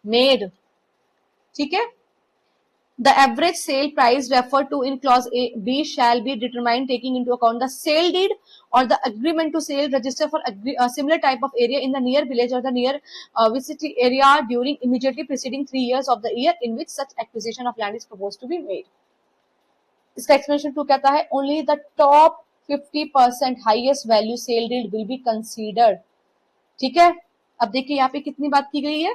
made, ठीक है। The average sale price referred to in clause A, B shall be determined taking into account the sale deed or the agreement to sale register for a similar type of area in the near village or the near vicinity area during immediately preceding 3 years of the year in which such acquisition of land is proposed to be made. इसका explanation 2 कहता है only the top 50% highest value sale deed will be considered, ठीक है। अब देखिए यहाँ पे कितनी बात की गई है,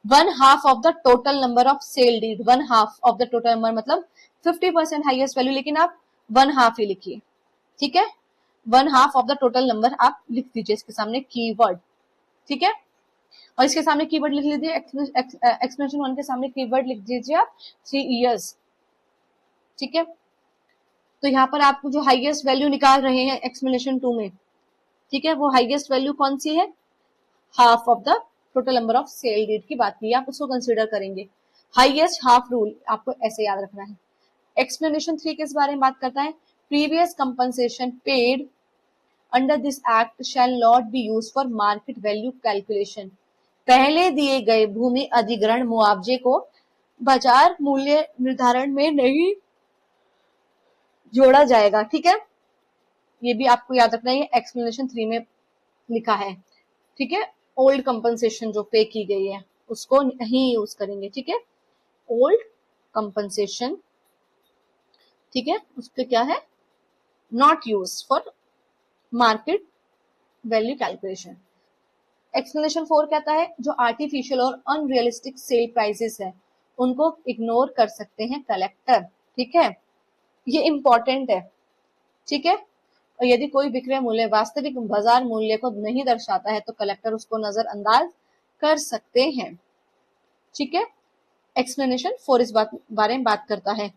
1/2 of the total number of sale deed, 1/2 of the total number मतलब 50% हाईएस्ट वैल्यू, लेकिन आप 1/2 ही लिखिए, ठीक है। 1/2 ऑफ द टोटल नंबर आप लिख दीजिए इसके सामने कीवर्ड, ठीक है। और इसके सामने कीवर्ड लिख लीजिए, एक्सप्लेनेशन 1 के सामने कीवर्ड लिख दीजिए आप 3 इयर्स, ठीक है। तो यहाँ पर आपको जो हाईएस्ट वैल्यू निकाल रहे हैं एक्सप्लेनेशन 2 में, ठीक है, वो हाईएस्ट वैल्यू कौन सी है, half of the total number of sale deed की बात की, आप उसको कंसीडर करेंगे। हाईएस्ट हाफ रूल आपको ऐसे याद रखना है। एक्सप्लेनेशन 3 किस बारे में बात करता है, previous compensation paid under this act shall not B use for market value calculation, पहले दिए गए भूमि अधिग्रहण मुआवजे को बाजार मूल्य निर्धारण में नहीं जोड़ा जाएगा, ठीक है। ये भी आपको याद रखना है, एक्सप्लेनेशन 3 में लिखा है, ठीक है। ओल्ड कंपनसेशन जो पे की गई है उसको नहीं यूज करेंगे, ठीक है, ओल्ड कंपनसेशन, ठीक है, उस पे क्या है, not use for market value calculation. Explanation 4 कहता है जो आर्टिफिशियल और अनरियलिस्टिक सेल प्राइसेस है उनको इग्नोर कर सकते हैं कलेक्टर, ठीक है, ये इंपॉर्टेंट है, ठीक है। और यदि कोई विक्रय मूल्य वास्तविक बाजार मूल्य को नहीं दर्शाता है तो कलेक्टर उसको नजरअंदाज कर सकते हैं, ठीक है। एक्सप्लेनेशन 4 इस बारे में बात करता है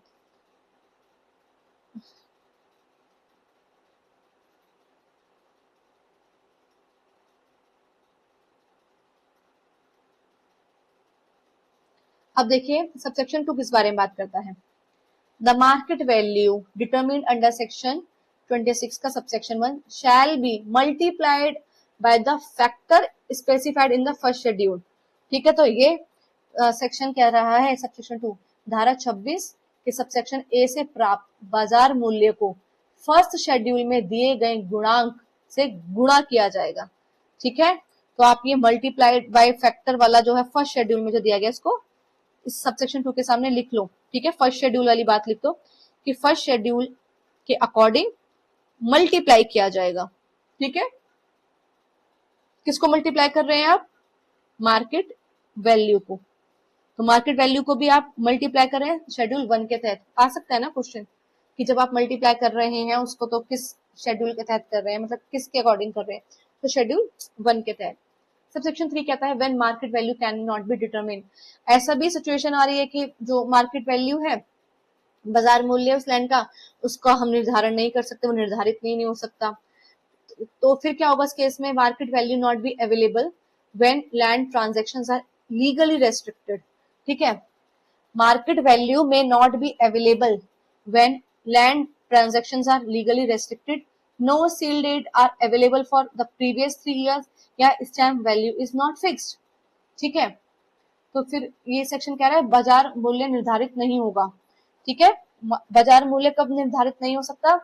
अब देखिए सबसेक्शन 2 किस बारे में बात करता है। The market value determined under section 26 का subsection 1 shall be multiplied by the factor specified in the first schedule. ठीक है, तो ये सेक्शन कह रहा है सबसेक्शन 2 धारा 26 के सबसेक्शन ए से प्राप्त बाजार मूल्य को फर्स्ट शेड्यूल में दिए गए गुणांक से गुणा किया जाएगा। ठीक है, तो आप ये मल्टीप्लाइड बाय फैक्टर वाला जो है फर्स्ट शेड्यूल में जो दिया गया इसको इस सबसेक्शन 2 के सामने लिख लो। ठीक है, फर्स्ट शेड्यूल वाली बात लिख दो कि फर्स्ट शेड्यूल के अकॉर्डिंग मल्टीप्लाई किया जाएगा। ठीक है, किसको मल्टीप्लाई कर रहे हैं आप? मार्केट वैल्यू को। तो मार्केट वैल्यू को भी आप मल्टीप्लाई कर रहे हैं शेड्यूल 1 के तहत। आ सकता है ना क्वेश्चन कि जब आप मल्टीप्लाई कर रहे हैं उसको तो किस शेड्यूल के तहत कर रहे हैं, मतलब किसके अकॉर्डिंग कर रहे हैं, तो शेड्यूल 1 के तहत। सबसेक्शन 3 कहता है when market value can not B determine. ऐसा भी सिचुएशन आ रही है कि जो मार्केट वैल्यू है, बाजार मूल्य उस लैंड का, उसका हम निर्धारण नहीं कर सकते, वो निर्धारित नहीं हो सकता। तो फिर क्या होगा इस केस में? Market value not be available when land transactions are legally restricted. ठीक है, market value may not be available when land transactions are legally restricted, no sale deed are available for the previous 3 years, या stamp value is not fixed. ठीक है, तो फिर ये section कह रहा है बाजार मूल्य निर्धारित नहीं होगा। ठीक है, बाजार मूल्य कब निर्धारित नहीं हो सकता?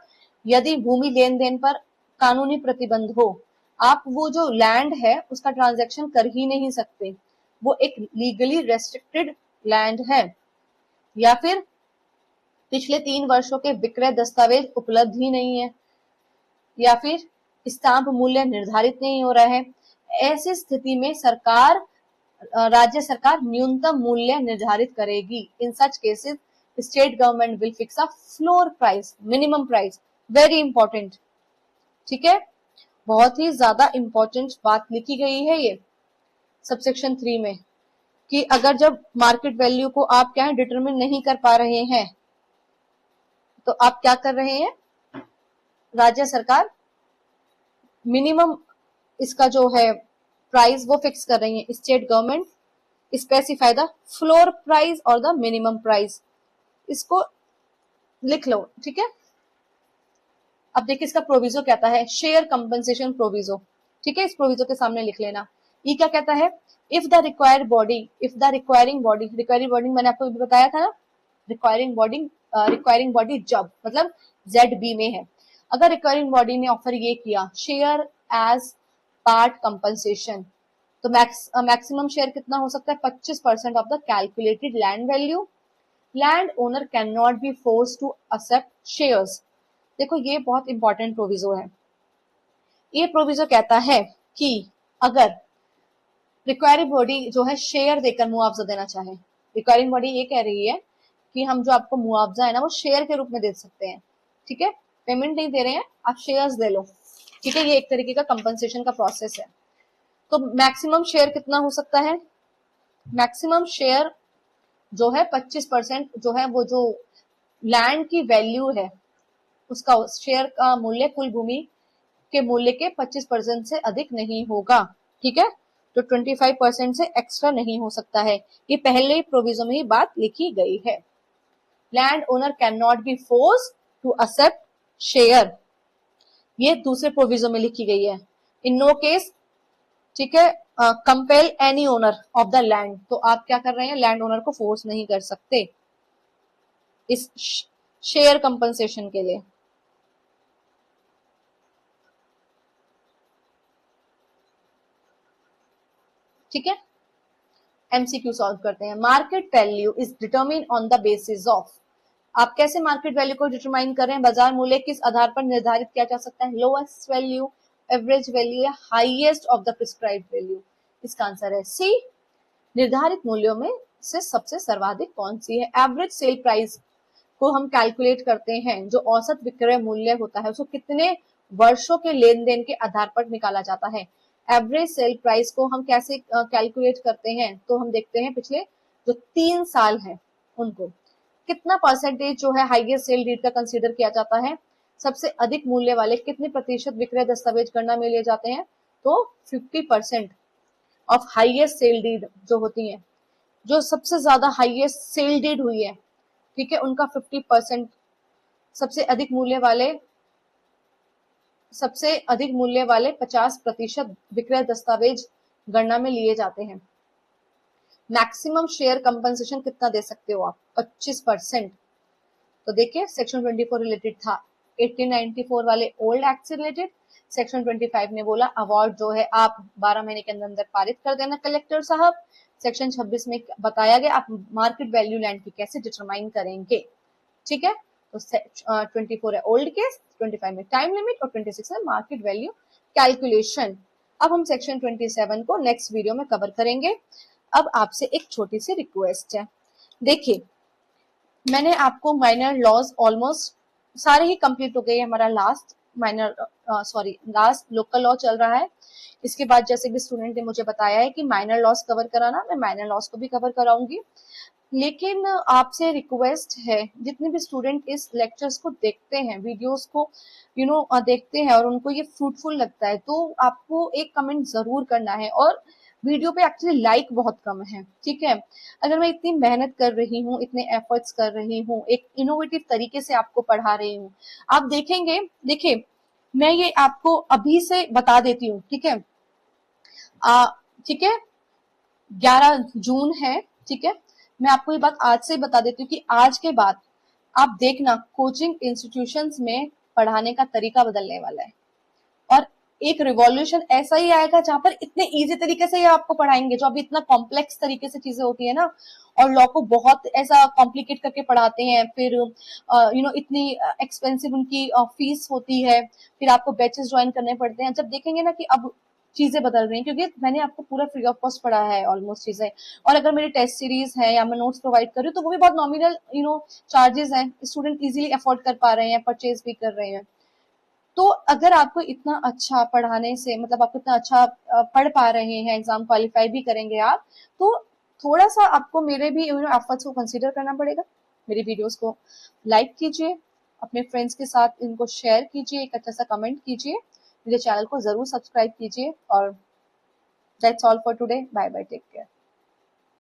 यदि भूमि लेन देन पर कानूनी प्रतिबंध हो। आप वो जो लैंड है उसका ट्रांजैक्शन कर ही नहीं सकते, वो एक लीगली रेस्ट्रिक्टेड लैंड है, या फिर पिछले 3 वर्षों के विक्रय दस्तावेज उपलब्ध ही नहीं है, या फिर स्टाम्प मूल्य निर्धारित नहीं हो रहा है। ऐसी स्थिति में राज्य सरकार न्यूनतम मूल्य निर्धारित करेगी। In such cases state government will fix a floor price, minimum price. Very important. ठीक है, बहुत ही ज्यादा इंपॉर्टेंट बात लिखी गई है ये सबसेक्शन 3 में कि अगर जब मार्केट वैल्यू को आप क्या है डिटरमिन नहीं कर पा रहे हैं तो आप क्या कर रहे हैं? राज्य सरकार मिनिमम इसका जो है प्राइस वो फिक्स कर रही है। State government specify the floor price और द मिनिमम प्राइस। इसको लिख लो। ठीक है, अब देखिए इसका प्रोविजो कहता है शेयर कंपनसेशन प्रोविजो। ठीक है, इस प्रोविजो के सामने लिख लेना। ये क्या कहता है? If the required body, if the requiring body, requiring body मैंने आपको बताया था ना, रिक्वायरिंग बॉडी जब मतलब ZB में है। अगर रिक्वायरिंग बॉडी ने ऑफर ये किया शेयर एज पार्ट कंपनसेशन, तो मैक्सिमम शेयर कितना हो सकता है? 25% of the calculated land value. Land owner can not be force to accept shares. देखो ये बहुत इंपॉर्टेंट प्रोविजो है। ये प्रोविजो कहता है कि अगर रिक्वायरिंग बॉडी जो है शेयर देकर मुआवजा देना चाहे, रिक्वायरिंग बॉडी ये कह रही है कि हम जो आपको मुआवजा है ना वो शेयर के रूप में दे सकते हैं। ठीक है, पेमेंट नहीं दे रहे हैं, आप शेयर्स दे लो। ठीक है, ये एक तरीके का कंपनसेशन का प्रोसेस है। तो मैक्सिमम शेयर कितना हो सकता है? मैक्सिमम शेयर जो है 25% जो है वो जो लैंड की वैल्यू है उसका शेयर का मूल्य कुल भूमि के मूल्य के 25% से अधिक नहीं होगा। ठीक है, तो 25% से एक्स्ट्रा नहीं हो सकता है। ये पहले ही प्रोविजन में ही बात लिखी गई है। Land owner can not be force to accept share, ये दूसरे प्रोविजन में लिखी गई है। इन नो केस, ठीक है, compel any owner of the land, तो आप क्या कर रहे हैं? लैंड ओनर को फोर्स नहीं कर सकते इस शेयर कंपनसेशन के लिए। ठीक है, MCQ सॉल्व करते हैं। Market value is determine on the basis of, आप कैसे मार्केट वैल्यू को डिटरमाइन कर रहे हैं? बाजार मूल्य किस आधार पर निर्धारित किया जा सकता है? लोएस्ट वैल्यू, एवरेज वैल्यू या highest of the prescribed value? इसका आंसर है सी, निर्धारित मूल्यों में से सबसे सर्वाधिक कौन सी है? एवरेज सेल प्राइस को हम कैलकुलेट करते हैं, जो औसत विक्रय मूल्य होता है उसको कितने वर्षों के लेन देन के आधार पर निकाला जाता है। एवरेज सेल प्राइस को हम कैसे कैलकुलेट करते हैं? तो हम देखते हैं पिछले जो 3 साल है उनको कितना परसेंटेज जो है हाईएस्ट सेल डीड का कंसीडर किया जाता है, सबसे अधिक मूल्य वाले कितने प्रतिशत विक्रय दस्तावेज गणना में लिए जाते हैं? तो 50% ऑफ हाईएस्ट सेल डीड जो होती है जो सबसे ज्यादा हाईएस्ट सेल डेट हुई है, ठीक है, उनका 50%, सबसे अधिक मूल्य वाले 50% विक्रय दस्तावेज गणना में लिए जाते हैं। मैक्सिमम शेयर कंपनसेशन कितना दे सकते हो आप? 25%। तो देखिए सेक्शन 24 रिलेटेड था 1894 वाले ओल्ड एक्ट से रिलेटेड, सेक्शन 25 ने बोला अवार्ड जो है आप 12 महीने के अंदर अंदर पारित कर देना कलेक्टर साहब। सेक्शन 26 में बताया गया आप मार्केट वैल्यू लैंड की कैसे डिटरमाइन करेंगे, ठीक है। तो 24 है ओल्ड केस, 25 में टाइम लिमिट और 26 में मार्केट वैल्यू कैलकुलेशन। अब हम सेक्शन 27 को नेक्स्ट वीडियो में कवर करेंगे। अब आपसे एक छोटी सी रिक्वेस्ट है, देखिए मैंने आपको माइनर लॉज ऑलमोस्ट सारे ही कंप्लीट हो गए, हमारा लास्ट लोकल लॉ चल रहा है। इसके बाद जैसे भी स्टूडेंट ने मुझे बताया है कि माइनर लॉस कवर कराना, मैं माइनर लॉस को भी कवर कराऊंगी। लेकिन आपसे रिक्वेस्ट है, जितने भी स्टूडेंट इस लेक्चर्स को देखते हैं, वीडियोस को देखते हैं और उनको ये फ्रूटफुल लगता है, तो आपको एक कमेंट जरूर करना है। और वीडियो पे एक्चुअली लाइक बहुत कम है, ठीक है। अगर मैं इतनी मेहनत कर रही हूँ, इतने एफर्ट्स कर रही हूँ, एक इनोवेटिव तरीके से आपको पढ़ा रही हूँ, आप देखेंगे, देखिए मैं ये आपको अभी से बता देती हूँ, ठीक है। ठीक है, 11 जून है, ठीक है। मैं आपको ये बात आज से बता देती हूँ कि आज के बाद आप देखना कोचिंग इंस्टीट्यूशंस में पढ़ाने का तरीका बदलने वाला है और एक रिवॉल्यूशन ऐसा ही आएगा जहां पर इतने इजी तरीके से ये आपको पढ़ाएंगे। जो अभी इतना कॉम्प्लेक्स तरीके से चीजें होती है ना, और लॉ को बहुत ऐसा कॉम्प्लिकेट करके पढ़ाते हैं, फिर इतनी एक्सपेंसिव उनकी फीस होती है, फिर आपको बैचेस ज्वाइन करने पड़ते हैं। जब देखेंगे ना कि अब चीजें बदल रही हैं, क्योंकि मैंने आपको पूरा फ्री ऑफ कॉस्ट पढ़ा है ऑलमोस्ट चीजें, और अगर मेरी टेस्ट सीरीज है या मैं नोट्स प्रोवाइड कर रही हूँ तो वो भी बहुत नॉमिनल चार्जेस हैं, स्टूडेंट इजीली अफोर्ड कर पा रहे हैं, परचेज भी कर रहे हैं। तो अगर आपको इतना अच्छा पढ़ाने से, मतलब आप इतना अच्छा पढ़ पा रहे हैं, एग्जाम क्वालिफाई भी करेंगे आप, तो थोड़ा सा आपको मेरे भी एफर्ट्स को कंसीडर करना पड़ेगा। मेरी वीडियोस को लाइक कीजिए, अपने फ्रेंड्स के साथ इनको शेयर कीजिए, एक अच्छा सा कमेंट कीजिए, मेरे चैनल को जरूर सब्सक्राइब कीजिए। और that's all for today, bye bye, take care.